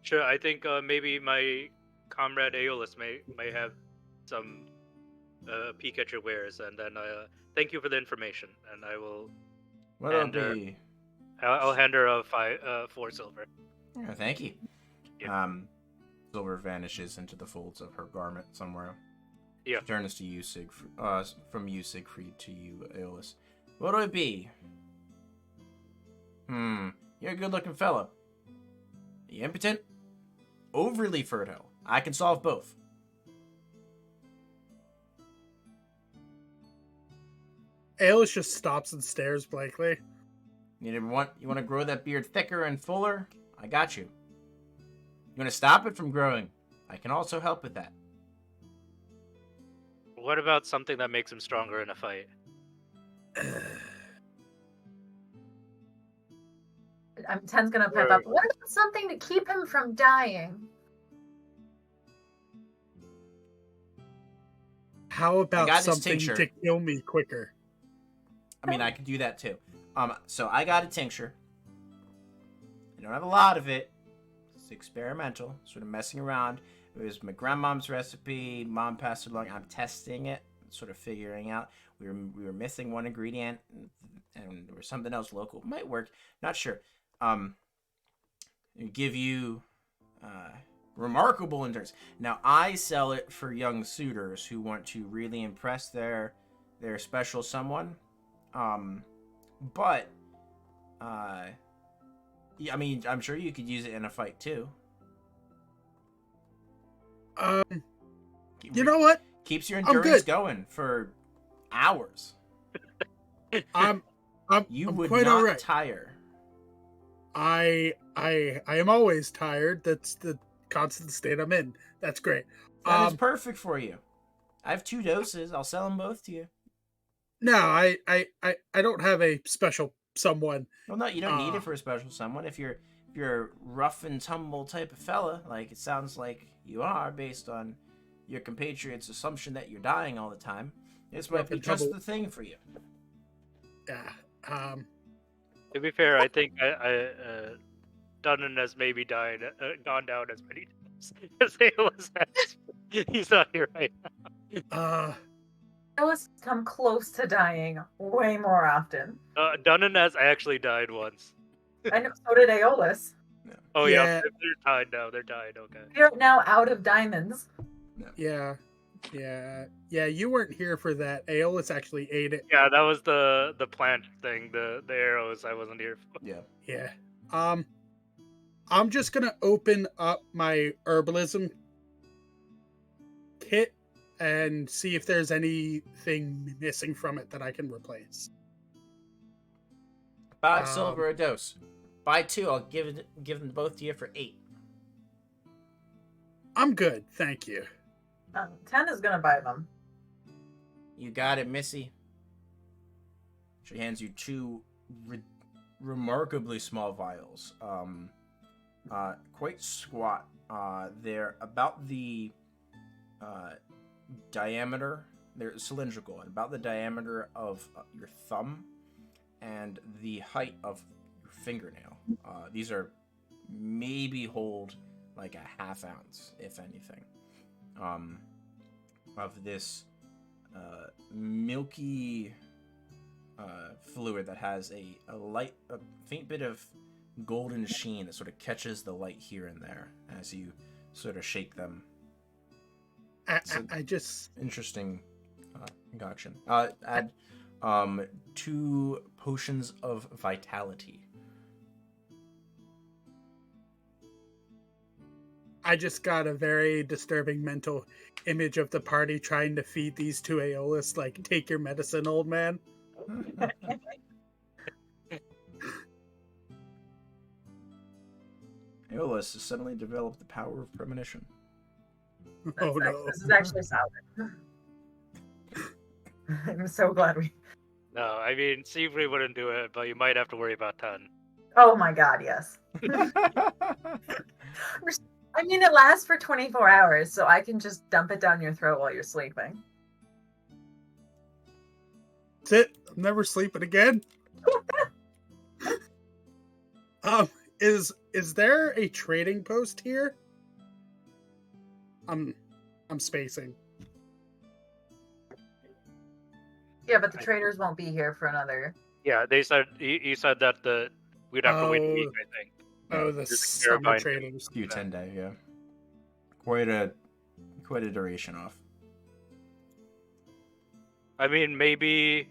Sure, I think maybe my comrade Aeolus may have some peek at your wares, and then thank you for the information, and I will. I'll hand her 4 silver. Yeah, thank you. Yeah. Silver vanishes into the folds of her garment somewhere. Yeah. She turns to you, from you, Siegfried, to you, Aeolus. What'll it be? You're a good-looking fellow. Are you impotent? Overly fertile. I can solve both. Aeolus just stops and stares blankly. You want to grow that beard thicker and fuller? I got you. You want to stop it from growing? I can also help with that. What about something that makes him stronger in a fight? Ten's gonna pipe up. What about something to keep him from dying? How I about got this something tincture. to kill me quicker? I mean, I could do that too. So I got a tincture. I don't have a lot of it. It's experimental, sort of messing around. It was my grandmom's recipe. Mom passed it along. I'm testing it, sort of figuring out. We were missing one ingredient, and there was something else local. Might work. Not sure. Give you remarkable endurance. Now I sell it for young suitors who want to really impress their special someone. But yeah, I mean, I'm sure you could use it in a fight too. You know what? Keeps your endurance good. going for hours. I'm would quite not alright. tire. I am always tired. That's the constant state I'm in. That's great. That is perfect for you. I have 2 doses. I'll sell them both to you. No, I don't have a special someone. Well, no, you don't need it for a special someone. If you're a rough and tumble type of fella, like it sounds like you are, based on your compatriots' assumption that you're dying all the time, this might be just the thing for you. Yeah. To be fair, I think Dunnan has maybe gone down as many times as Aeolus has. He's not here right now. Aeolus come close to dying way more often. Dunnan has actually died once. I know, so did Aeolus. Oh Yeah. yeah, they're tied now. They're tied. Okay. You're now out of diamonds. Yeah. You weren't here for that. Aeolus actually ate it. Yeah, that was the plant thing. The arrows. I wasn't here for. Yeah. I'm just gonna open up my herbalism kit and see if there's anything missing from it that I can replace. 5 silver a dose. Buy 2. I'll give them both to you for 8. I'm good, thank you. 10 is gonna buy them. You got it, Missy. She hands you 2 remarkably small vials. Quite squat. They're about the diameter. They're cylindrical, and about the diameter of your thumb and the height of your fingernail. These are maybe hold like a half ounce, if anything, of this milky fluid that has a faint bit of golden sheen that sort of catches the light here and there as you sort of shake them. I just Interesting concoction. Add 2 potions of vitality. I just got a very disturbing mental image of the party trying to feed these 2 Aeolus, like, take your medicine, old man. Aeolus has suddenly developed the power of premonition. Oh no. This is actually solid. I'm so glad we... No, I mean, Seabury wouldn't do it, but you might have to worry about 10. Oh my god, yes. I mean, it lasts for 24 hours, so I can just dump it down your throat while you're sleeping. That's it. I'm never sleeping again. Is there a trading post here? I'm spacing. Yeah, but the traders won't be here for another... Yeah, they said he said that we'd have to wait a week, I think. Oh, the There's a summer caravan. traders. Few 10-day, yeah. Quite a duration off. I mean, maybe.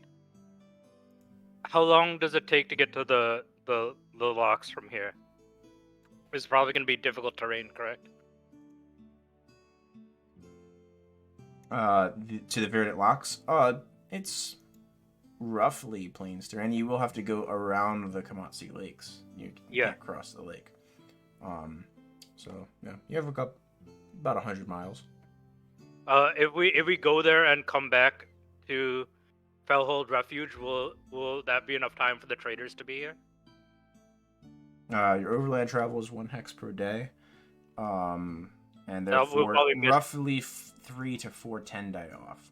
How long does it take to get to the locks from here? It's probably going to be difficult terrain, correct? To the Verdant Locks. It's roughly plains terrain. You will have to go around the Kamatsi Lakes. You can't cross the lake. So yeah, you have about 100 miles. If we go there and come back to Fellhold Refuge, will that be enough time for the traders to be here? Your overland travel is 1 hex per day, and We'll therefore probably miss... roughly 3 to 4 10-day off.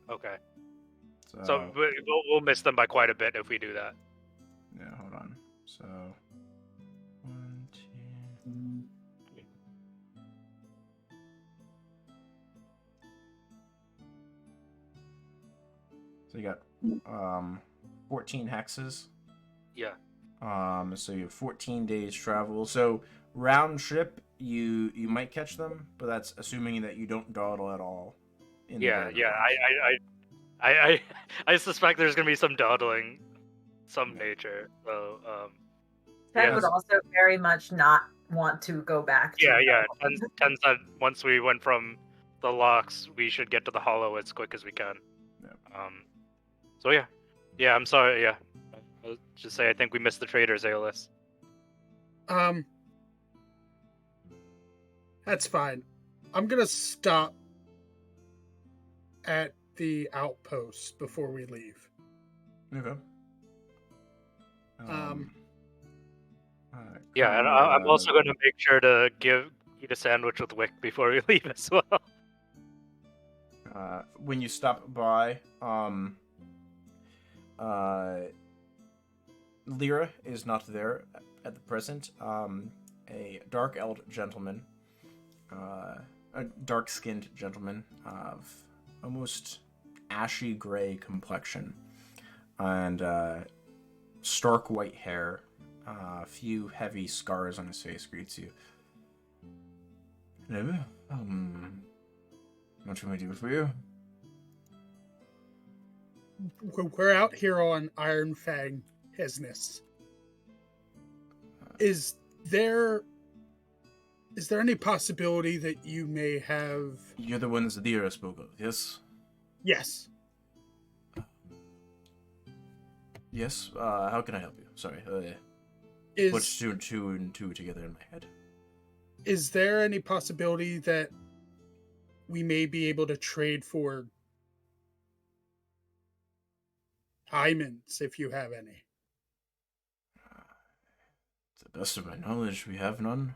Okay. So we'll miss them by quite a bit if we do that. Yeah, hold on. So 1, 2. So you got 14 hexes. Yeah. So you have 14 days travel. So round trip, you might catch them, but that's assuming that you don't dawdle at all. Yeah. I suspect there's gonna be some dawdling, some nature. So Ted would also very much not want to go back to Ten said once we went from the locks, we should get to the hollow as quick as we can. Yeah. So yeah. I'm sorry. Yeah, I'll just say I think we missed the traders, Aeolus. That's fine. I'm gonna stop at the outpost before we leave. Okay. Yeah, and I'm also going to make sure to eat a sandwich with Wick before we leave as well. When you stop by, Lyra is not there at the present. A dark-elf gentleman, a dark-skinned gentleman of almost ashy gray complexion and stark white hair, a few heavy scars on his face, greets you. Hello. What can we do for you? We're out here on Iron Fang business. Is there any possibility that you may have... You're the ones that Lyra spoke of, yes? Yes. Yes, how can I help you? Sorry, put two and two together in my head. Is there any possibility that we may be able to trade for diamonds, if you have any? To the best of my knowledge, we have none.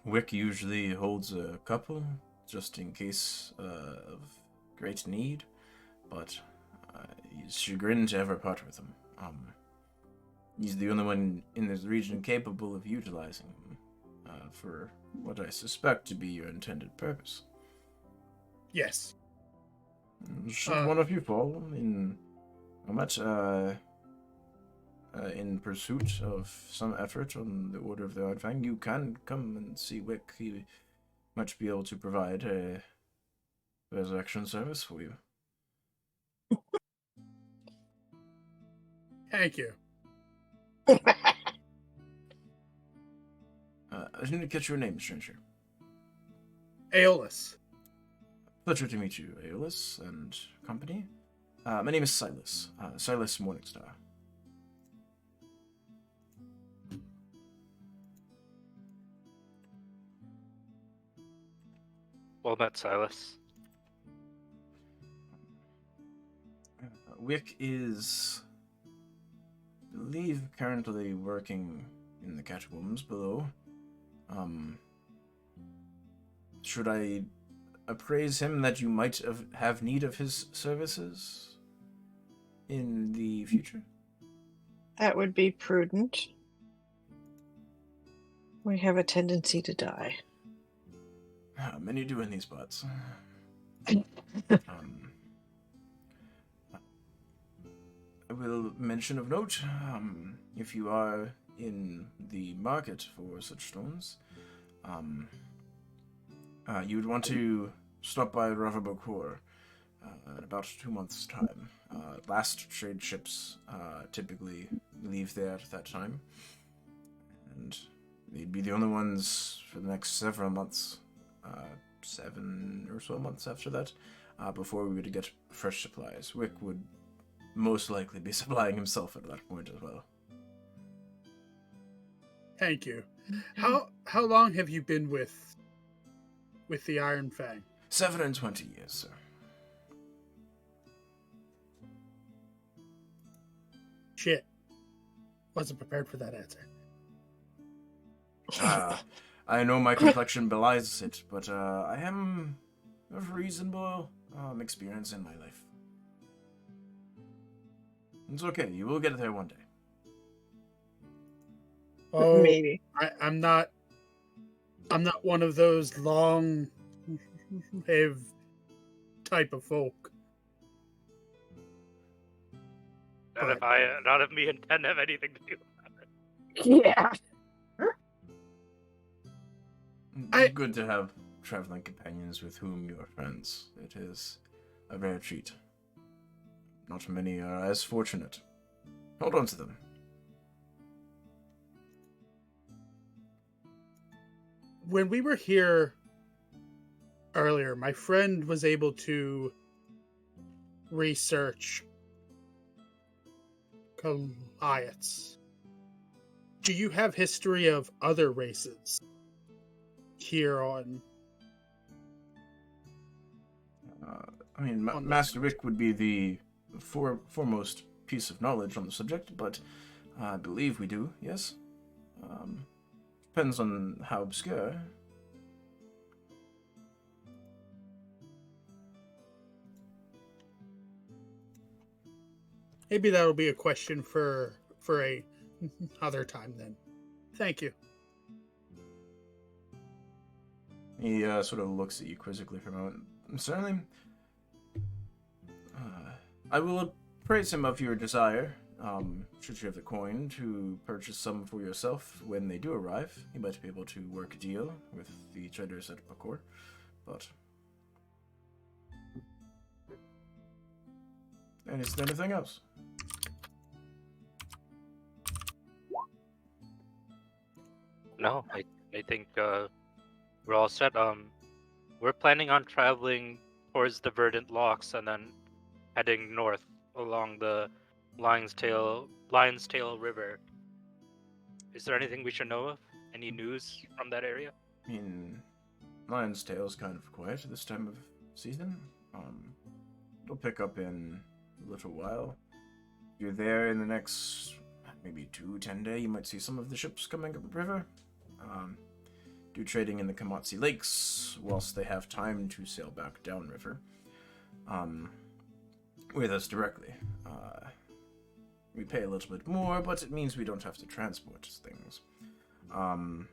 Wick usually holds a couple, just in case of great need, but he's chagrined to ever part with them. He's the only one in this region capable of utilizing them for what I suspect to be your intended purpose. Yes. Should one of you fall in pursuit of some effort on the Order of the Iron Fang, you can come and see Wick. He might be able to provide a resurrection service for you. Thank you. I didn't catch your name, stranger. Aeolus. Pleasure to meet you, Aeolus and company. My name is Silas. Silas Morningstar. Well met, Silas. Wick is, I believe, currently working in the catacombs below. Should I appraise him that you might have need of his services in the future? That would be prudent. We have a tendency to die. Many do in these parts. I will mention of note, if you are in the market for such stones, you would want to stop by Ravabakor in about 2 months' time. Last trade ships typically leave there at that time, and they'd be the only ones for the next several months, 7 or so months after that. before we would get fresh supplies. Wick would most likely be supplying himself at that point as well. Thank you. How long have you been with the Iron Fang? 7 and 20 years, sir. Shit. Wasn't prepared for that answer. I know my complexion belies it, but I am of reasonable experience in my life. It's okay. You will get there one day. Oh, Maybe. I'm not one of those long lived type of folk. None of me and Ten have anything to do. Yeah. Good to have traveling companions with whom you are friends. It is a rare treat. Not many are as fortunate. Hold on to them. When we were here earlier, my friend was able to research Goliaths. Do you have history of other races here on? Master Rick would be the foremost piece of knowledge on the subject, but I believe we do, yes? Depends on how obscure. Maybe that'll be a question for a other time then. Thank you. He sort of looks at you quizzically for a moment. Certainly. I will appraise him of your desire. Should you have the coin to purchase some for yourself when they do arrive, you might be able to work a deal with the traders at Pakor. But and is there anything else? No, I think we're all set. We're planning on traveling towards the Verdant Locks and then heading north along the Lion's Tail River. Is there anything we should know of? Any news from that area? I mean, Lion's Tail's kind of quiet this time of season. It'll pick up in a little while. If you're there in the next maybe 10 days, you might see some of the ships coming up the river. Do trading in the Kamatsi Lakes whilst they have time to sail back downriver. With us directly. We pay a little bit more, but it means we don't have to transport things. The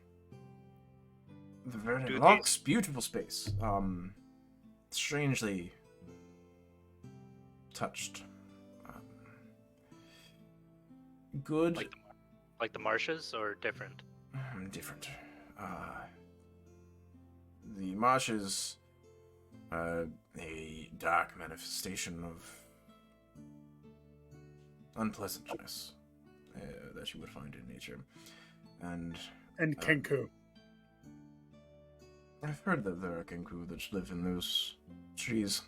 Verdant Locks, beautiful space. Strangely touched. Good. Like the marshes, or different? Different. The marshes are a dark manifestation of unpleasantness that you would find in nature. And Kenku. I've heard that there are Kenku that live in those trees.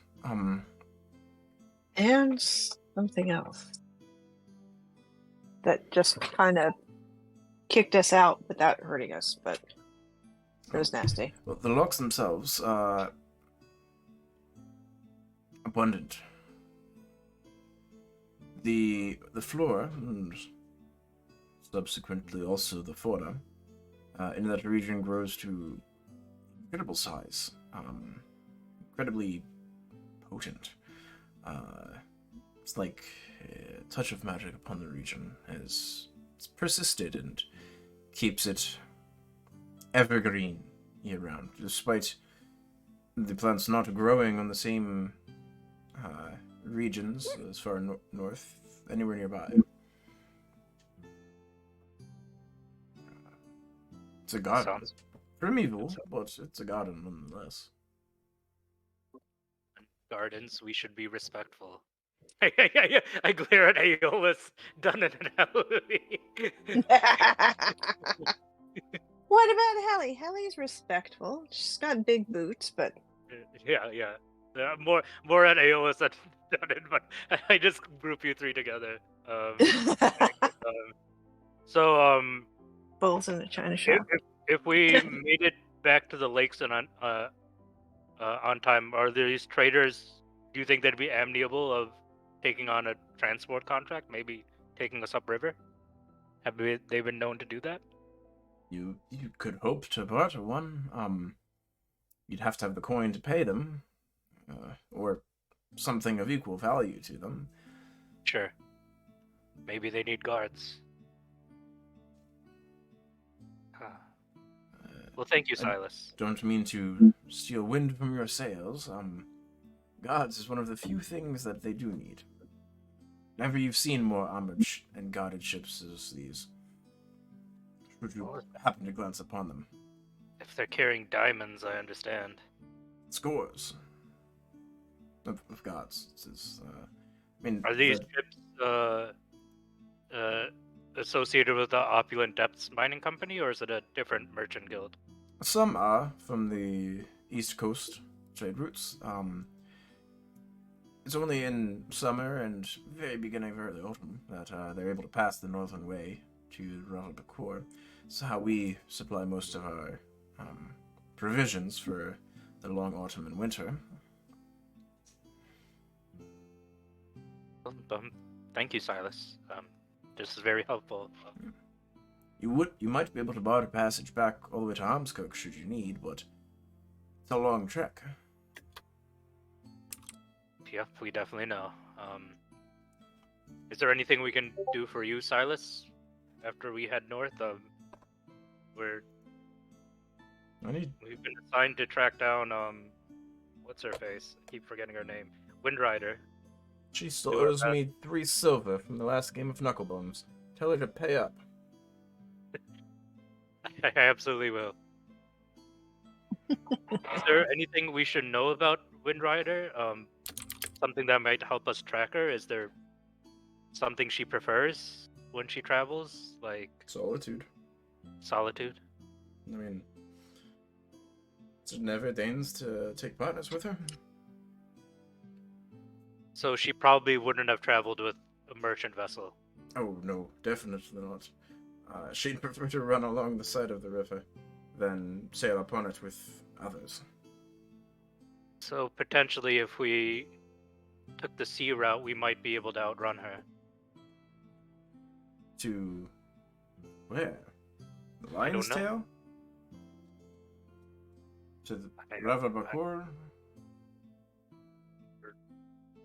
And something else that just kind of kicked us out without hurting us, but it was nasty. Well, the locks themselves are abundant. The flora, and subsequently also the fauna, in that region grows to incredible size, incredibly potent. It's like a touch of magic upon the region as it's persisted and keeps it evergreen year-round, despite the plants not growing on the same regions as far north, anywhere nearby. It's a garden. Primeval, but it's a garden nonetheless. Gardens, we should be respectful. I glare at Aeolus, done in an alley. What about Hallie? Hallie's respectful. She's got big boots, but Yeah. More at AOS than done it, but I just group you three together. So Bulls in the china if, shop. if we made it back to the lakes and on time, are these traders? Do you think they'd be amiable of taking on a transport contract? Maybe taking us upriver? They been known to do that? You could hope to barter one. You'd have to have the coin to pay them, or something of equal value to them. Sure. Maybe they need guards. Well, thank you, Silas. Don't mean to steal wind from your sails. Guards is one of the few things that they do need. Never you've seen more armored and guarded ships as these. Should you happen to glance upon them? If they're carrying diamonds, I understand. Scores of guards. Are these ships associated with the Opulent Depths Mining Company, or is it a different merchant guild? Some are from the East Coast trade routes. It's only in summer and very beginning of early autumn that they're able to pass the northern way to Ravabakor. It's how we supply most of our provisions for the long autumn and winter. Thank you, Silas. This is very helpful. You might be able to barter passage back all the way to Armskirk should you need, but it's a long trek. Yep, we definitely know. Is there anything we can do for you, Silas, after we head north? We've been assigned to track down what's her face? I keep forgetting her name. Windrider. She still owes me 3 silver from the last game of Knucklebones. Tell her to pay up. I absolutely will. Is there anything we should know about Windrider? Something that might help us track her? Is there something she prefers when she travels? Like Solitude. Solitude? I mean, it never deigns to take partners with her. So she probably wouldn't have traveled with a merchant vessel. Oh, no, definitely not. She'd prefer to run along the side of the river than sail upon it with others. So potentially if we took the sea route, we might be able to outrun her. To where? The Lion's Tail? To the Ravabakor?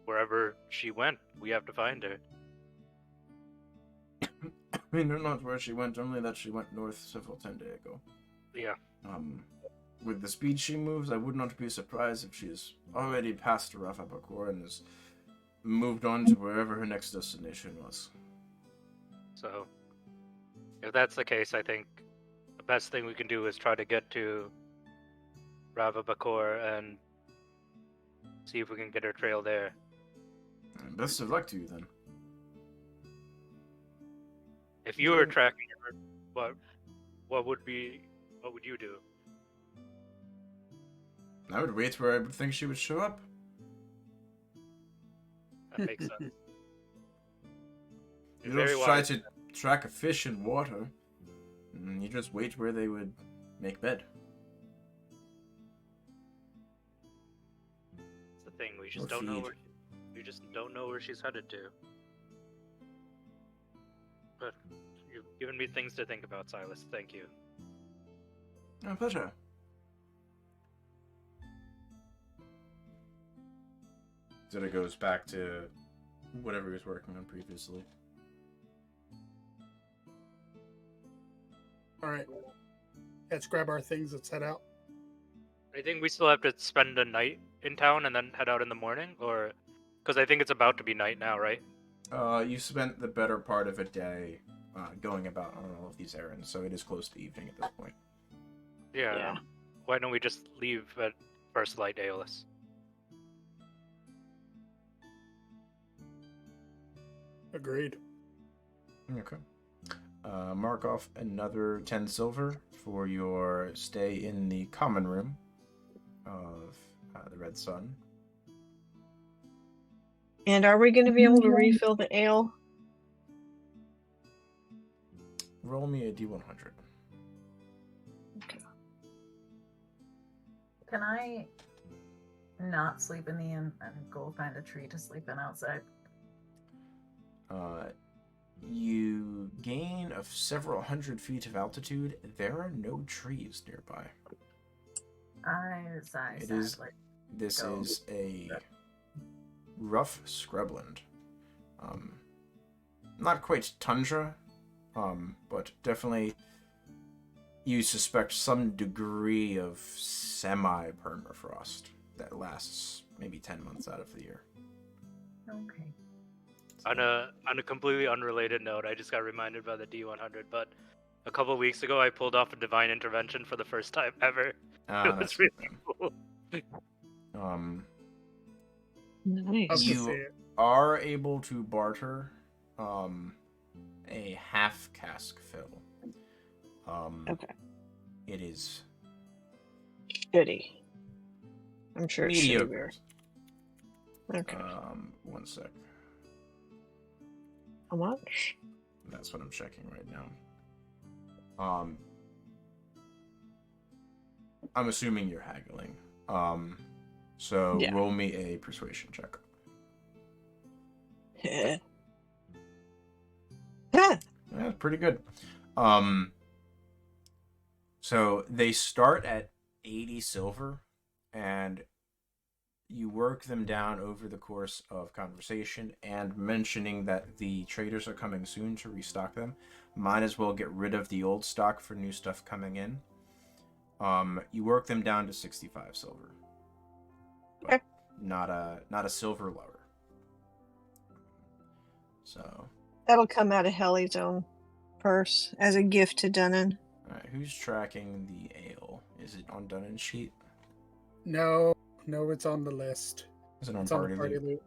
Wherever she went, we have to find her. I mean, not where she went, only that she went north several 10 days ago. Yeah. With the speed she moves, I would not be surprised if she has already passed Ravabakor and has moved on to wherever her next destination was. So, if that's the case, I think the best thing we can do is try to get to Ravabakor and see if we can get her trail there. And best of luck to you, then. If you were tracking her, what would you do? I would wait where I would think she would show up. That makes sense. You don't try to track a fish in water. You just wait where they would make bed. It's the thing, we just don't know where she's headed to. But you've given me things to think about, Silas. Thank you. My pleasure. So it goes back to whatever he was working on previously. Alright. Let's grab our things and head out. I think we still have to spend a night in town and then head out in the morning, or because I think it's about to be night now, right? You spent the better part of a day going about on all of these errands, so it is close to evening at this point. Yeah. Why don't we just leave at first light, Aeolus? Agreed. Okay. Mark off another 10 silver for your stay in the common room of the Red Sun. And are we going to be able to refill the ale? Roll me a d100. Can I not sleep in the inn and go find a tree to sleep in outside? You gain of several hundred feet of altitude. There are no trees nearby. This is a rough scrubland. Not quite tundra, but definitely you suspect some degree of semi-permafrost that lasts maybe 10 months out of the year. Okay. On a completely unrelated note, I just got reminded by the D100, but a couple weeks ago I pulled off a divine intervention for the first time ever. It was really cool. Nice. You are able to barter a half cask fill. Okay. It is Shitty. I'm sure it's shitty mediocre. beer. Okay. One sec. How much? That's what I'm checking right now. I'm assuming you're haggling. So Yeah. roll me a persuasion check. Yeah. Yeah, pretty good. So they start at 80 silver, and you work them down over the course of conversation and mentioning that the traders are coming soon to restock them. Might as well get rid of the old stock for new stuff coming in. You work them down to 65 silver. But okay. Not a silver lower. So That'll come out of Helly's own purse as a gift to Dunnan. Alright, who's tracking the ale? Is it on Dunnan's sheet? No, it's on the list. Is it on It's on party the party loot? loot.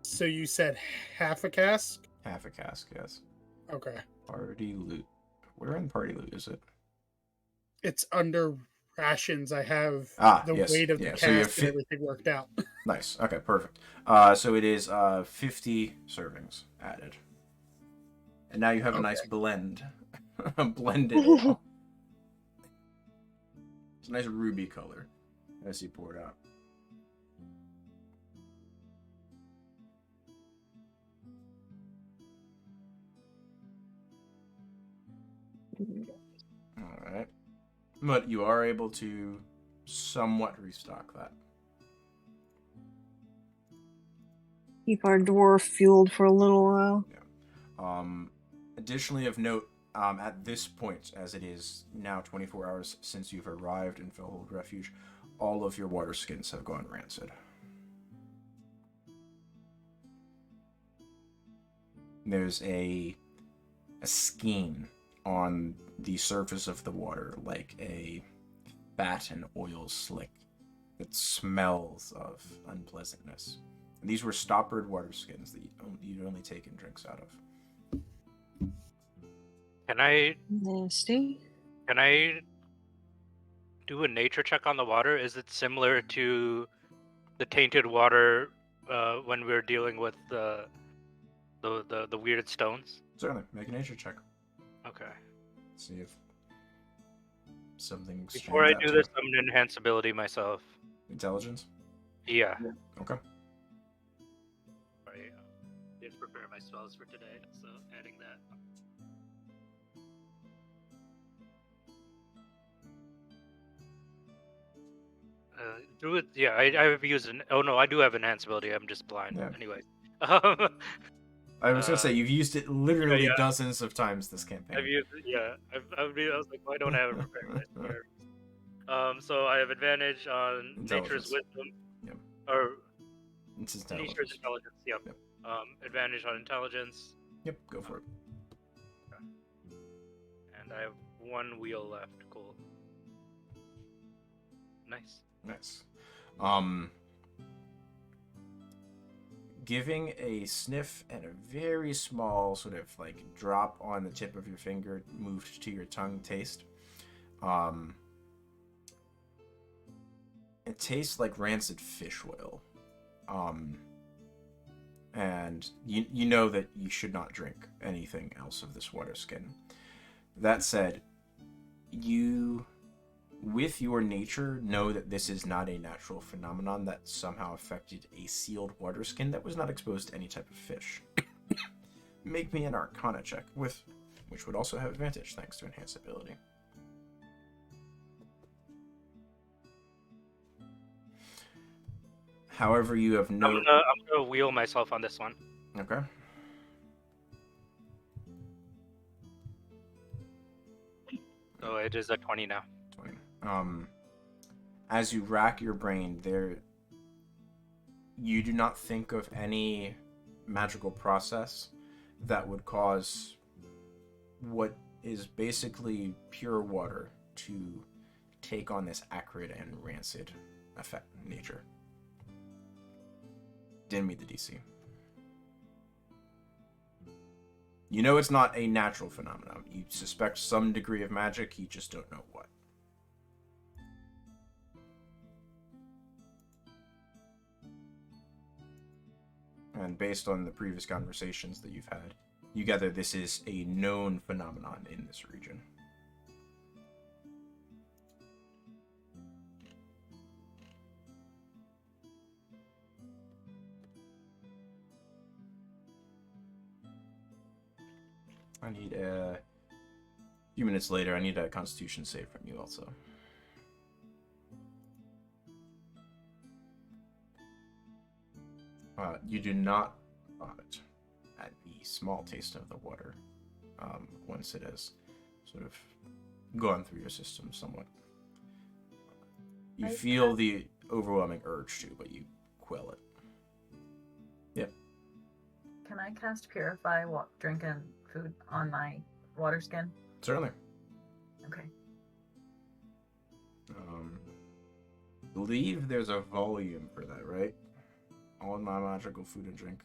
So you said half a cask? Half a cask, yes. Okay. Party loot. Where in party loot is it? It's under rations. I have the yes. weight of the Yeah, cask so you have and everything worked out. Nice. Okay, perfect. So it is 50 servings added. And now you have a nice blend. A blended ale. It's a nice ruby color as you pour it out. Alright. But you are able to somewhat restock that. Keep our dwarf fueled for a little while. Yeah. Additionally of note, at this point, as it is now 24 hours since you've arrived in Fellhold Refuge, all of your water skins have gone rancid. There's a skein on the surface of the water, like a fat and oil slick that smells of unpleasantness. And these were stoppered water skins that you'd only taken drinks out of. Can I Nasty. do a nature check on the water? Is it similar to the tainted water when we were dealing with the weird stones? Certainly, make a nature check. Okay. See if something. Before I do this, I'm gonna enhance ability myself. Intelligence. Yeah. Okay. I didn't prepare my spells for today, so adding that. Druid, yeah, I've used an. Oh no, I do have enhanced ability. I'm just blind. Yeah. Anyway. I was gonna say you've used it literally yeah. dozens of times this campaign. I've used it, yeah. I was like, why don't I have it prepared? So I have advantage on nature's wisdom. Yep. Or It's nature's intelligence. Yep. Advantage on intelligence. Yep. Go for it. Okay. And I have one wheel left. Cool. Nice. Giving a sniff and a very small sort of like drop on the tip of your finger moved to your tongue taste. It tastes like rancid fish oil. and you know that you should not drink anything else of this water skin. That said, you, with your nature, know that this is not a natural phenomenon that somehow affected a sealed water skin that was not exposed to any type of fish. Make me an Arcana check, which would also have advantage thanks to enhanced ability. However, you have no... I'm gonna wheel myself on this one. Okay. So it is a 20 now. 20. As you rack your brain, you do not think of any magical process that would cause what is basically pure water to take on this acrid and rancid effect nature. Didn't meet the DC. You know it's not a natural phenomenon. You suspect some degree of magic, you just don't know what. And based on the previous conversations that you've had, you gather this is a known phenomenon in this region. I need a few minutes later. I need a Constitution save from you also. You do not vomit at the small taste of the water once it has sort of gone through your system somewhat. You feel the overwhelming urge to, but you quell it. Yep. Can I cast Purify drink and food on my water skin? Certainly. Okay. Believe there's a volume for that, right? On my magical food and drink.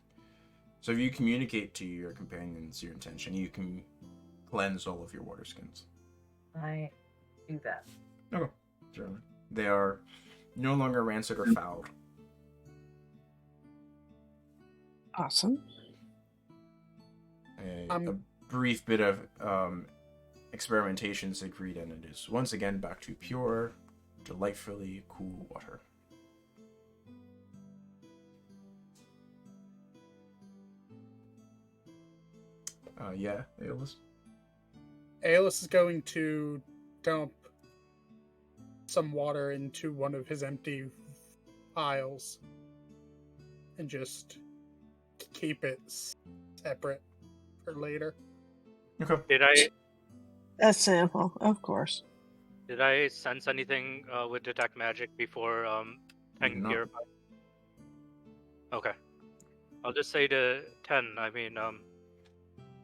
So if you communicate to your companions your intention, you can cleanse all of your water skins. I do that. Okay. Certainly. They are no longer rancid or foul. Awesome. A brief bit of experimentation agreed, and it is once again back to pure, delightfully cool water. Yeah, Aeolus? Aeolus is going to dump some water into one of his empty vials and just keep it separate for later. Okay. A sample, of course. Did I sense anything with detect magic before Ten No. Purify? Okay. I'll just say to 10, I mean,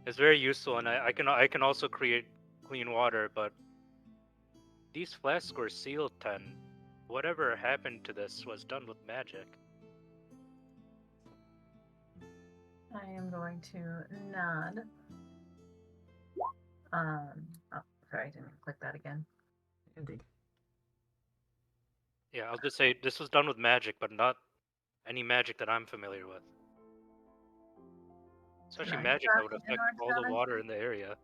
it's very useful, and I can also create clean water, but these flasks were sealed, 10. Whatever happened to this was done with magic. I am going to nod. Oh, sorry, I didn't click that again. Good. Yeah, I'll just say this was done with magic, but not any magic that I'm familiar with. Especially Can I magic that would cast affect all the Arcana? water in the area.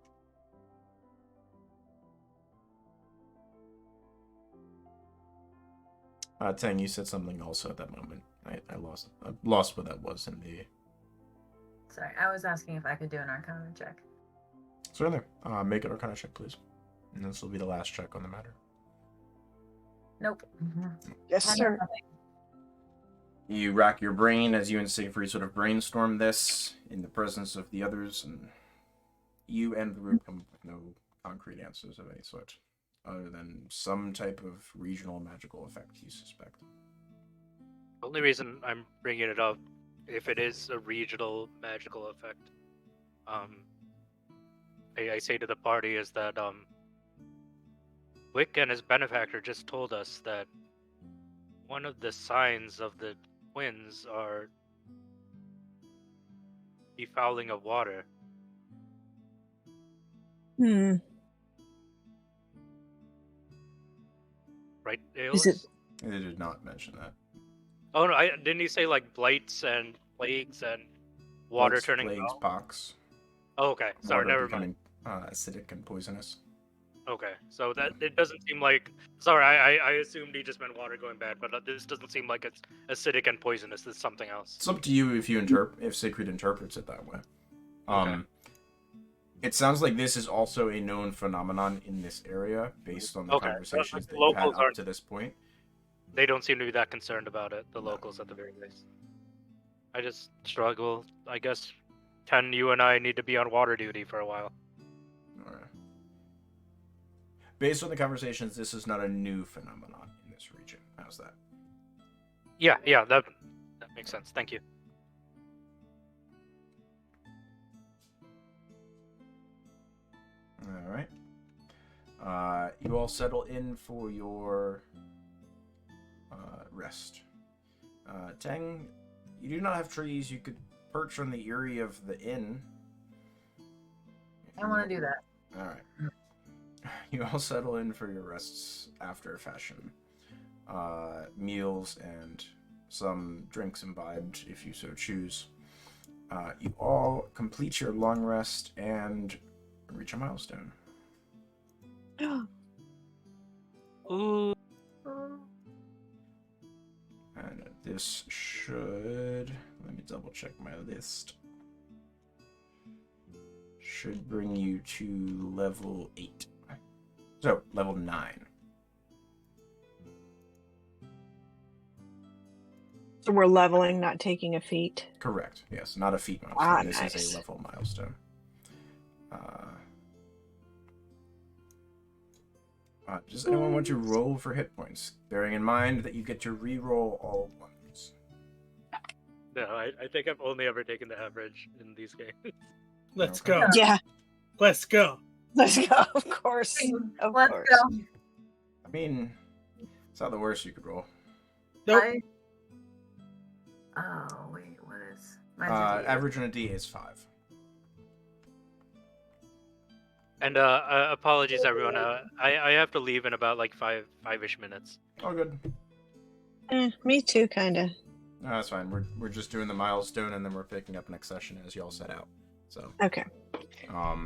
Tang, you said something also at that moment. I lost what that was in the... Sorry, I was asking if I could do an Arcana check. Certainly. Make an Arcana check, please. And this will be the last check on the matter. Nope. Yes, sir. You rack your brain as you and Siegfried sort of brainstorm this in the presence of the others, and you and the group come up with no concrete answers of any sort, other than some type of regional magical effect you suspect. The only reason I'm bringing it up, if it is a regional magical effect, I say to the party is that Wick and his benefactor just told us that one of the signs of the twins are defouling of water. Hmm. Right, Is it- They did not mention that. Oh no! Didn't he say like blights and plagues and water Bugs, turning plagues, foul? pox, Oh, okay, sorry, water never mind. becoming acidic and poisonous. Okay, so that it doesn't seem like. Sorry, I assumed he just meant water going bad, but this doesn't seem like it's acidic and poisonous. It's something else. It's up to you if Siegfried interprets it that way. Okay. It sounds like this is also a known phenomenon in this area based on the Okay, conversations the that you've had locals up aren't- to this point. They don't seem to be that concerned about it. The No. locals, at the very least. I just struggle. I guess, 10, you and I need to be on water duty for a while. All right. Based on the conversations, this is not a new phenomenon in this region. How's that? Yeah, that makes sense. Thank you. All right. You all settle in for your rest. Tang, you do not have trees. You could perch on the eyrie of the inn. I want to do that. All right. You all settle in for your rests after a fashion. Meals and some drinks imbibed, if you so choose. You all complete your long rest and reach a milestone. Ooh. And this should... Let me double check my list. Should bring you to level 8. So, level 9. So we're leveling, not taking a feat. Correct. Yes, not a feat milestone. Ah, This nice. is a level milestone. Does anyone want to roll for hit points? Bearing in mind that you get to re-roll all ones. No, I think I've only ever taken the average in these games. Let's Okay. go. Yeah, Let's go. let's go. Of course. Of Let's course. go. I mean, it's not the worst you could roll. Nope. Oh, wait, what is... mine's a D8. Average on a D is 5. And apologies, everyone. I have to leave in about like five-ish minutes. Oh, good. Me too, kinda. No, that's fine. We're just doing the milestone, and then we're picking up next session as y'all set out. So, Okay. all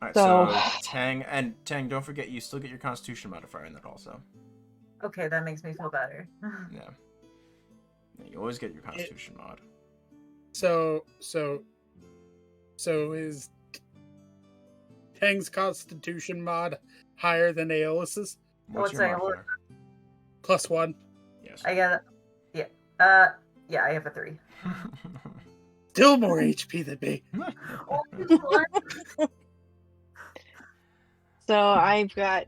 right. So- So Tang, don't forget you still get your Constitution modifier in that also. Okay, that makes me feel better. Yeah. You always get your Constitution mod. So is Tang's Constitution mod higher than Aeolus's? What's One your second, modifier? +1. Yes. I got it. Yeah, I have a 3. Still more HP than me. So I've got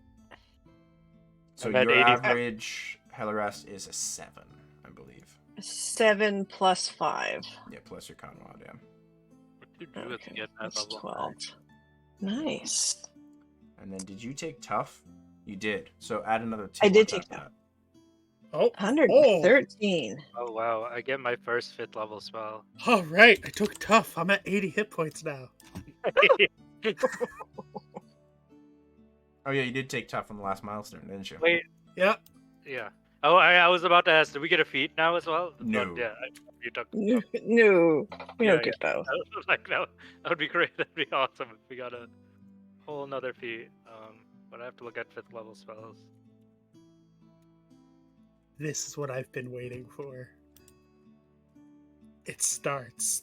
So I've had your 80. average Hellerest is a 7, I believe. 7 plus 5. Yeah, plus your con mod, yeah. Druids Okay, get that that's level. 12. Nice. And then did you take tough? You did. So add another 2. I did on top take of tough. that. Oh, 113. Oh wow, I get my first 5th level spell. all right. I took tough. I'm at 80 hit points now. Oh yeah, you did take tough on the last milestone, didn't you? Wait, Yeah. yeah. Oh, I was about to ask, did we get a feat now as well? But No. yeah, you took. No, we Yeah, don't get both. I was like, that would be great. That'd be awesome if we got a whole another feat. But I have to look at 5th level spells. This is what I've been waiting for. It starts.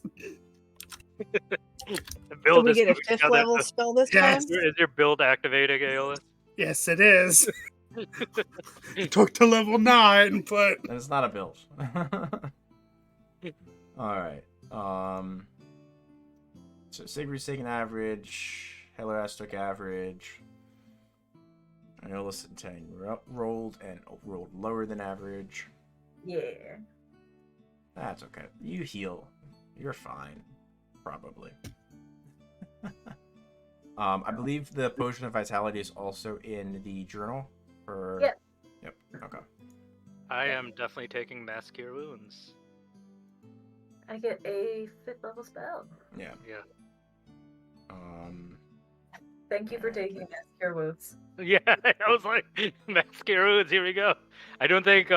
The Did build we is get a coming 5th together. level spell this Yes. time? Is your build activating, Aeolus? Yes, it is. Took to level 9, but And it's not a build. Alright. So Siegfried's taking average, Hellerest took average. I know listen Tang rolled lower than average. Yeah. That's okay. You heal. You're fine. Probably. I believe the potion of vitality is also in the journal. For... Yep. Yep. Okay. I am definitely taking Mass Cure Wounds. I get a 5th level spell. Yeah. Yeah. Thank you for taking Mass Cure Wounds. Yeah, I was like, Mass Cure Wounds, here we go. I don't think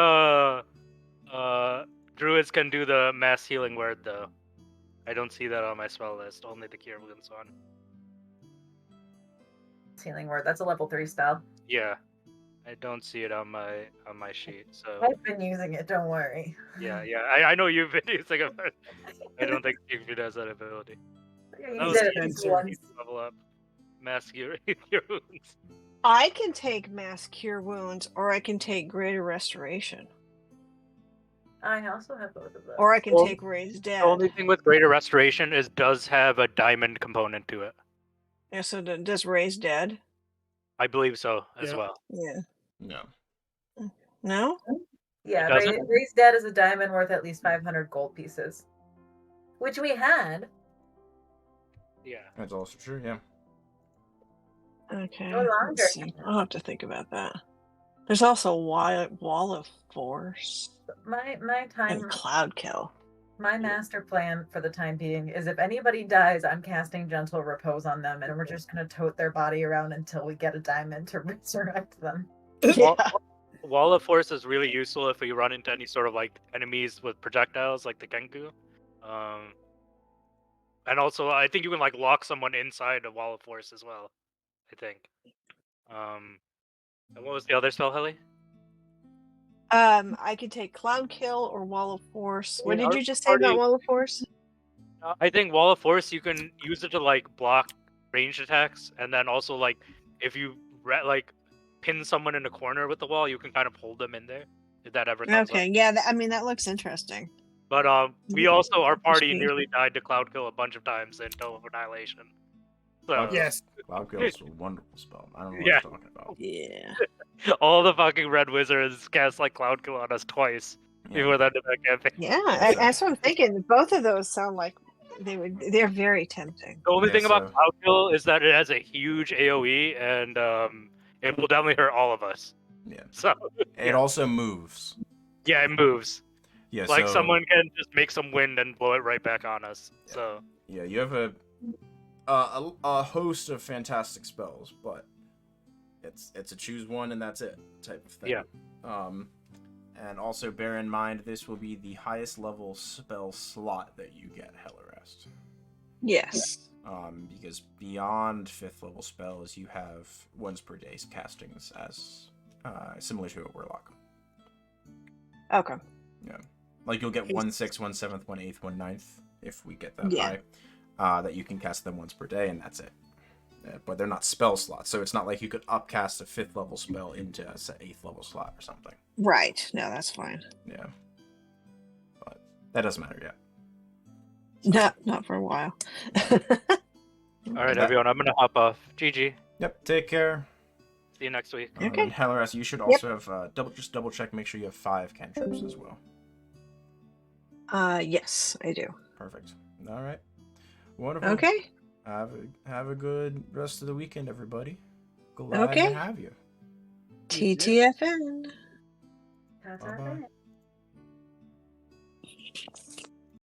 druids can do the mass healing word though. I don't see that on my spell list. Only the Cure Wounds one. Healing word. That's a level 3 spell. Yeah, I don't see it on my sheet. So I've been using it. Don't worry. yeah. I know you've been using it, but I don't think Siegfried has that ability. You That was did it Spencer. once. level up. Mass Cure Wounds. I can take Mass Cure Wounds, or I can take Greater Restoration, I also have both of those. or I can Well, take Raised Dead. The only thing with Greater Restoration is does have a diamond component to it. Yeah, so does Raised Dead? I believe so as Yeah. well. Yeah. No. No? Yeah, It doesn't? Raised Dead is a diamond worth at least 500 gold pieces, which we had. Yeah. That's also true, yeah. Okay. No longer. Let's see. I'll have to think about that. There's also Wall of Force My and time, Cloud Kill. my master plan for the time being is if anybody dies, I'm casting Gentle Repose on them, and we're just gonna tote their body around until we get a diamond to resurrect them. Wall, Wall of Force is really useful if we run into any sort of like enemies with projectiles, like the Kenku. And also, I think you can like lock someone inside a Wall of Force as well. I think. And what was the other spell, Helly? I could take Cloud Kill or Wall of Force. What Yeah, did our you just say about party- Wall of Force? I think Wall of Force you can use it to like block ranged attacks, and then also like if you like pin someone in a corner with the wall, you can kind of hold them in there. If that ever comes up. Okay, yeah, I mean, that looks interesting. But we also our party Interesting. nearly died to Cloud Kill a bunch of times in Toe of Annihilation. So Yes. Cloud Kill is a wonderful spell. I don't know what Yeah. you're talking about. Yeah. all the fucking red wizards cast like Cloud Kill on us twice before the end of that campaign. Yeah, that's what I'm thinking. Both of those sound like they're very tempting. The only Yeah, thing about so- Cloud Kill is that it has a huge AoE and it will definitely hurt all of us. Yeah. So It also moves. yeah, it moves. Yeah, Like so, someone can just make some wind and blow it right back on us. Yeah. So Yeah, you have a host of fantastic spells, but it's a choose one and that's it type of thing. Yeah. And also bear in mind this will be the highest level spell slot that you get, Hellerest. Yes. Because beyond 5th level spells, you have once per day castings as similar to a Warlock. Okay. Yeah. Like you'll get 1 6, 1 7th, 1 8th, 1 9th if we get that Yeah. high. That you can cast them once per day, and that's it. But they're not spell slots, so it's not like you could upcast a 5th level spell into a 8th level slot or something. Right. No, that's fine. Yeah. But that doesn't matter yet. Not for a while. all right, everyone, I'm gonna hop off. GG. Yep, take care. See you next week. Okay. And Hellerest, you should also have double check, make sure you have 5 cantrips as well. Yes, I do. Perfect. All right. Wonderful. Okay. Have a good rest of the weekend, everybody. Glad Okay. to have you. TTFN. That's Bye-bye. all right.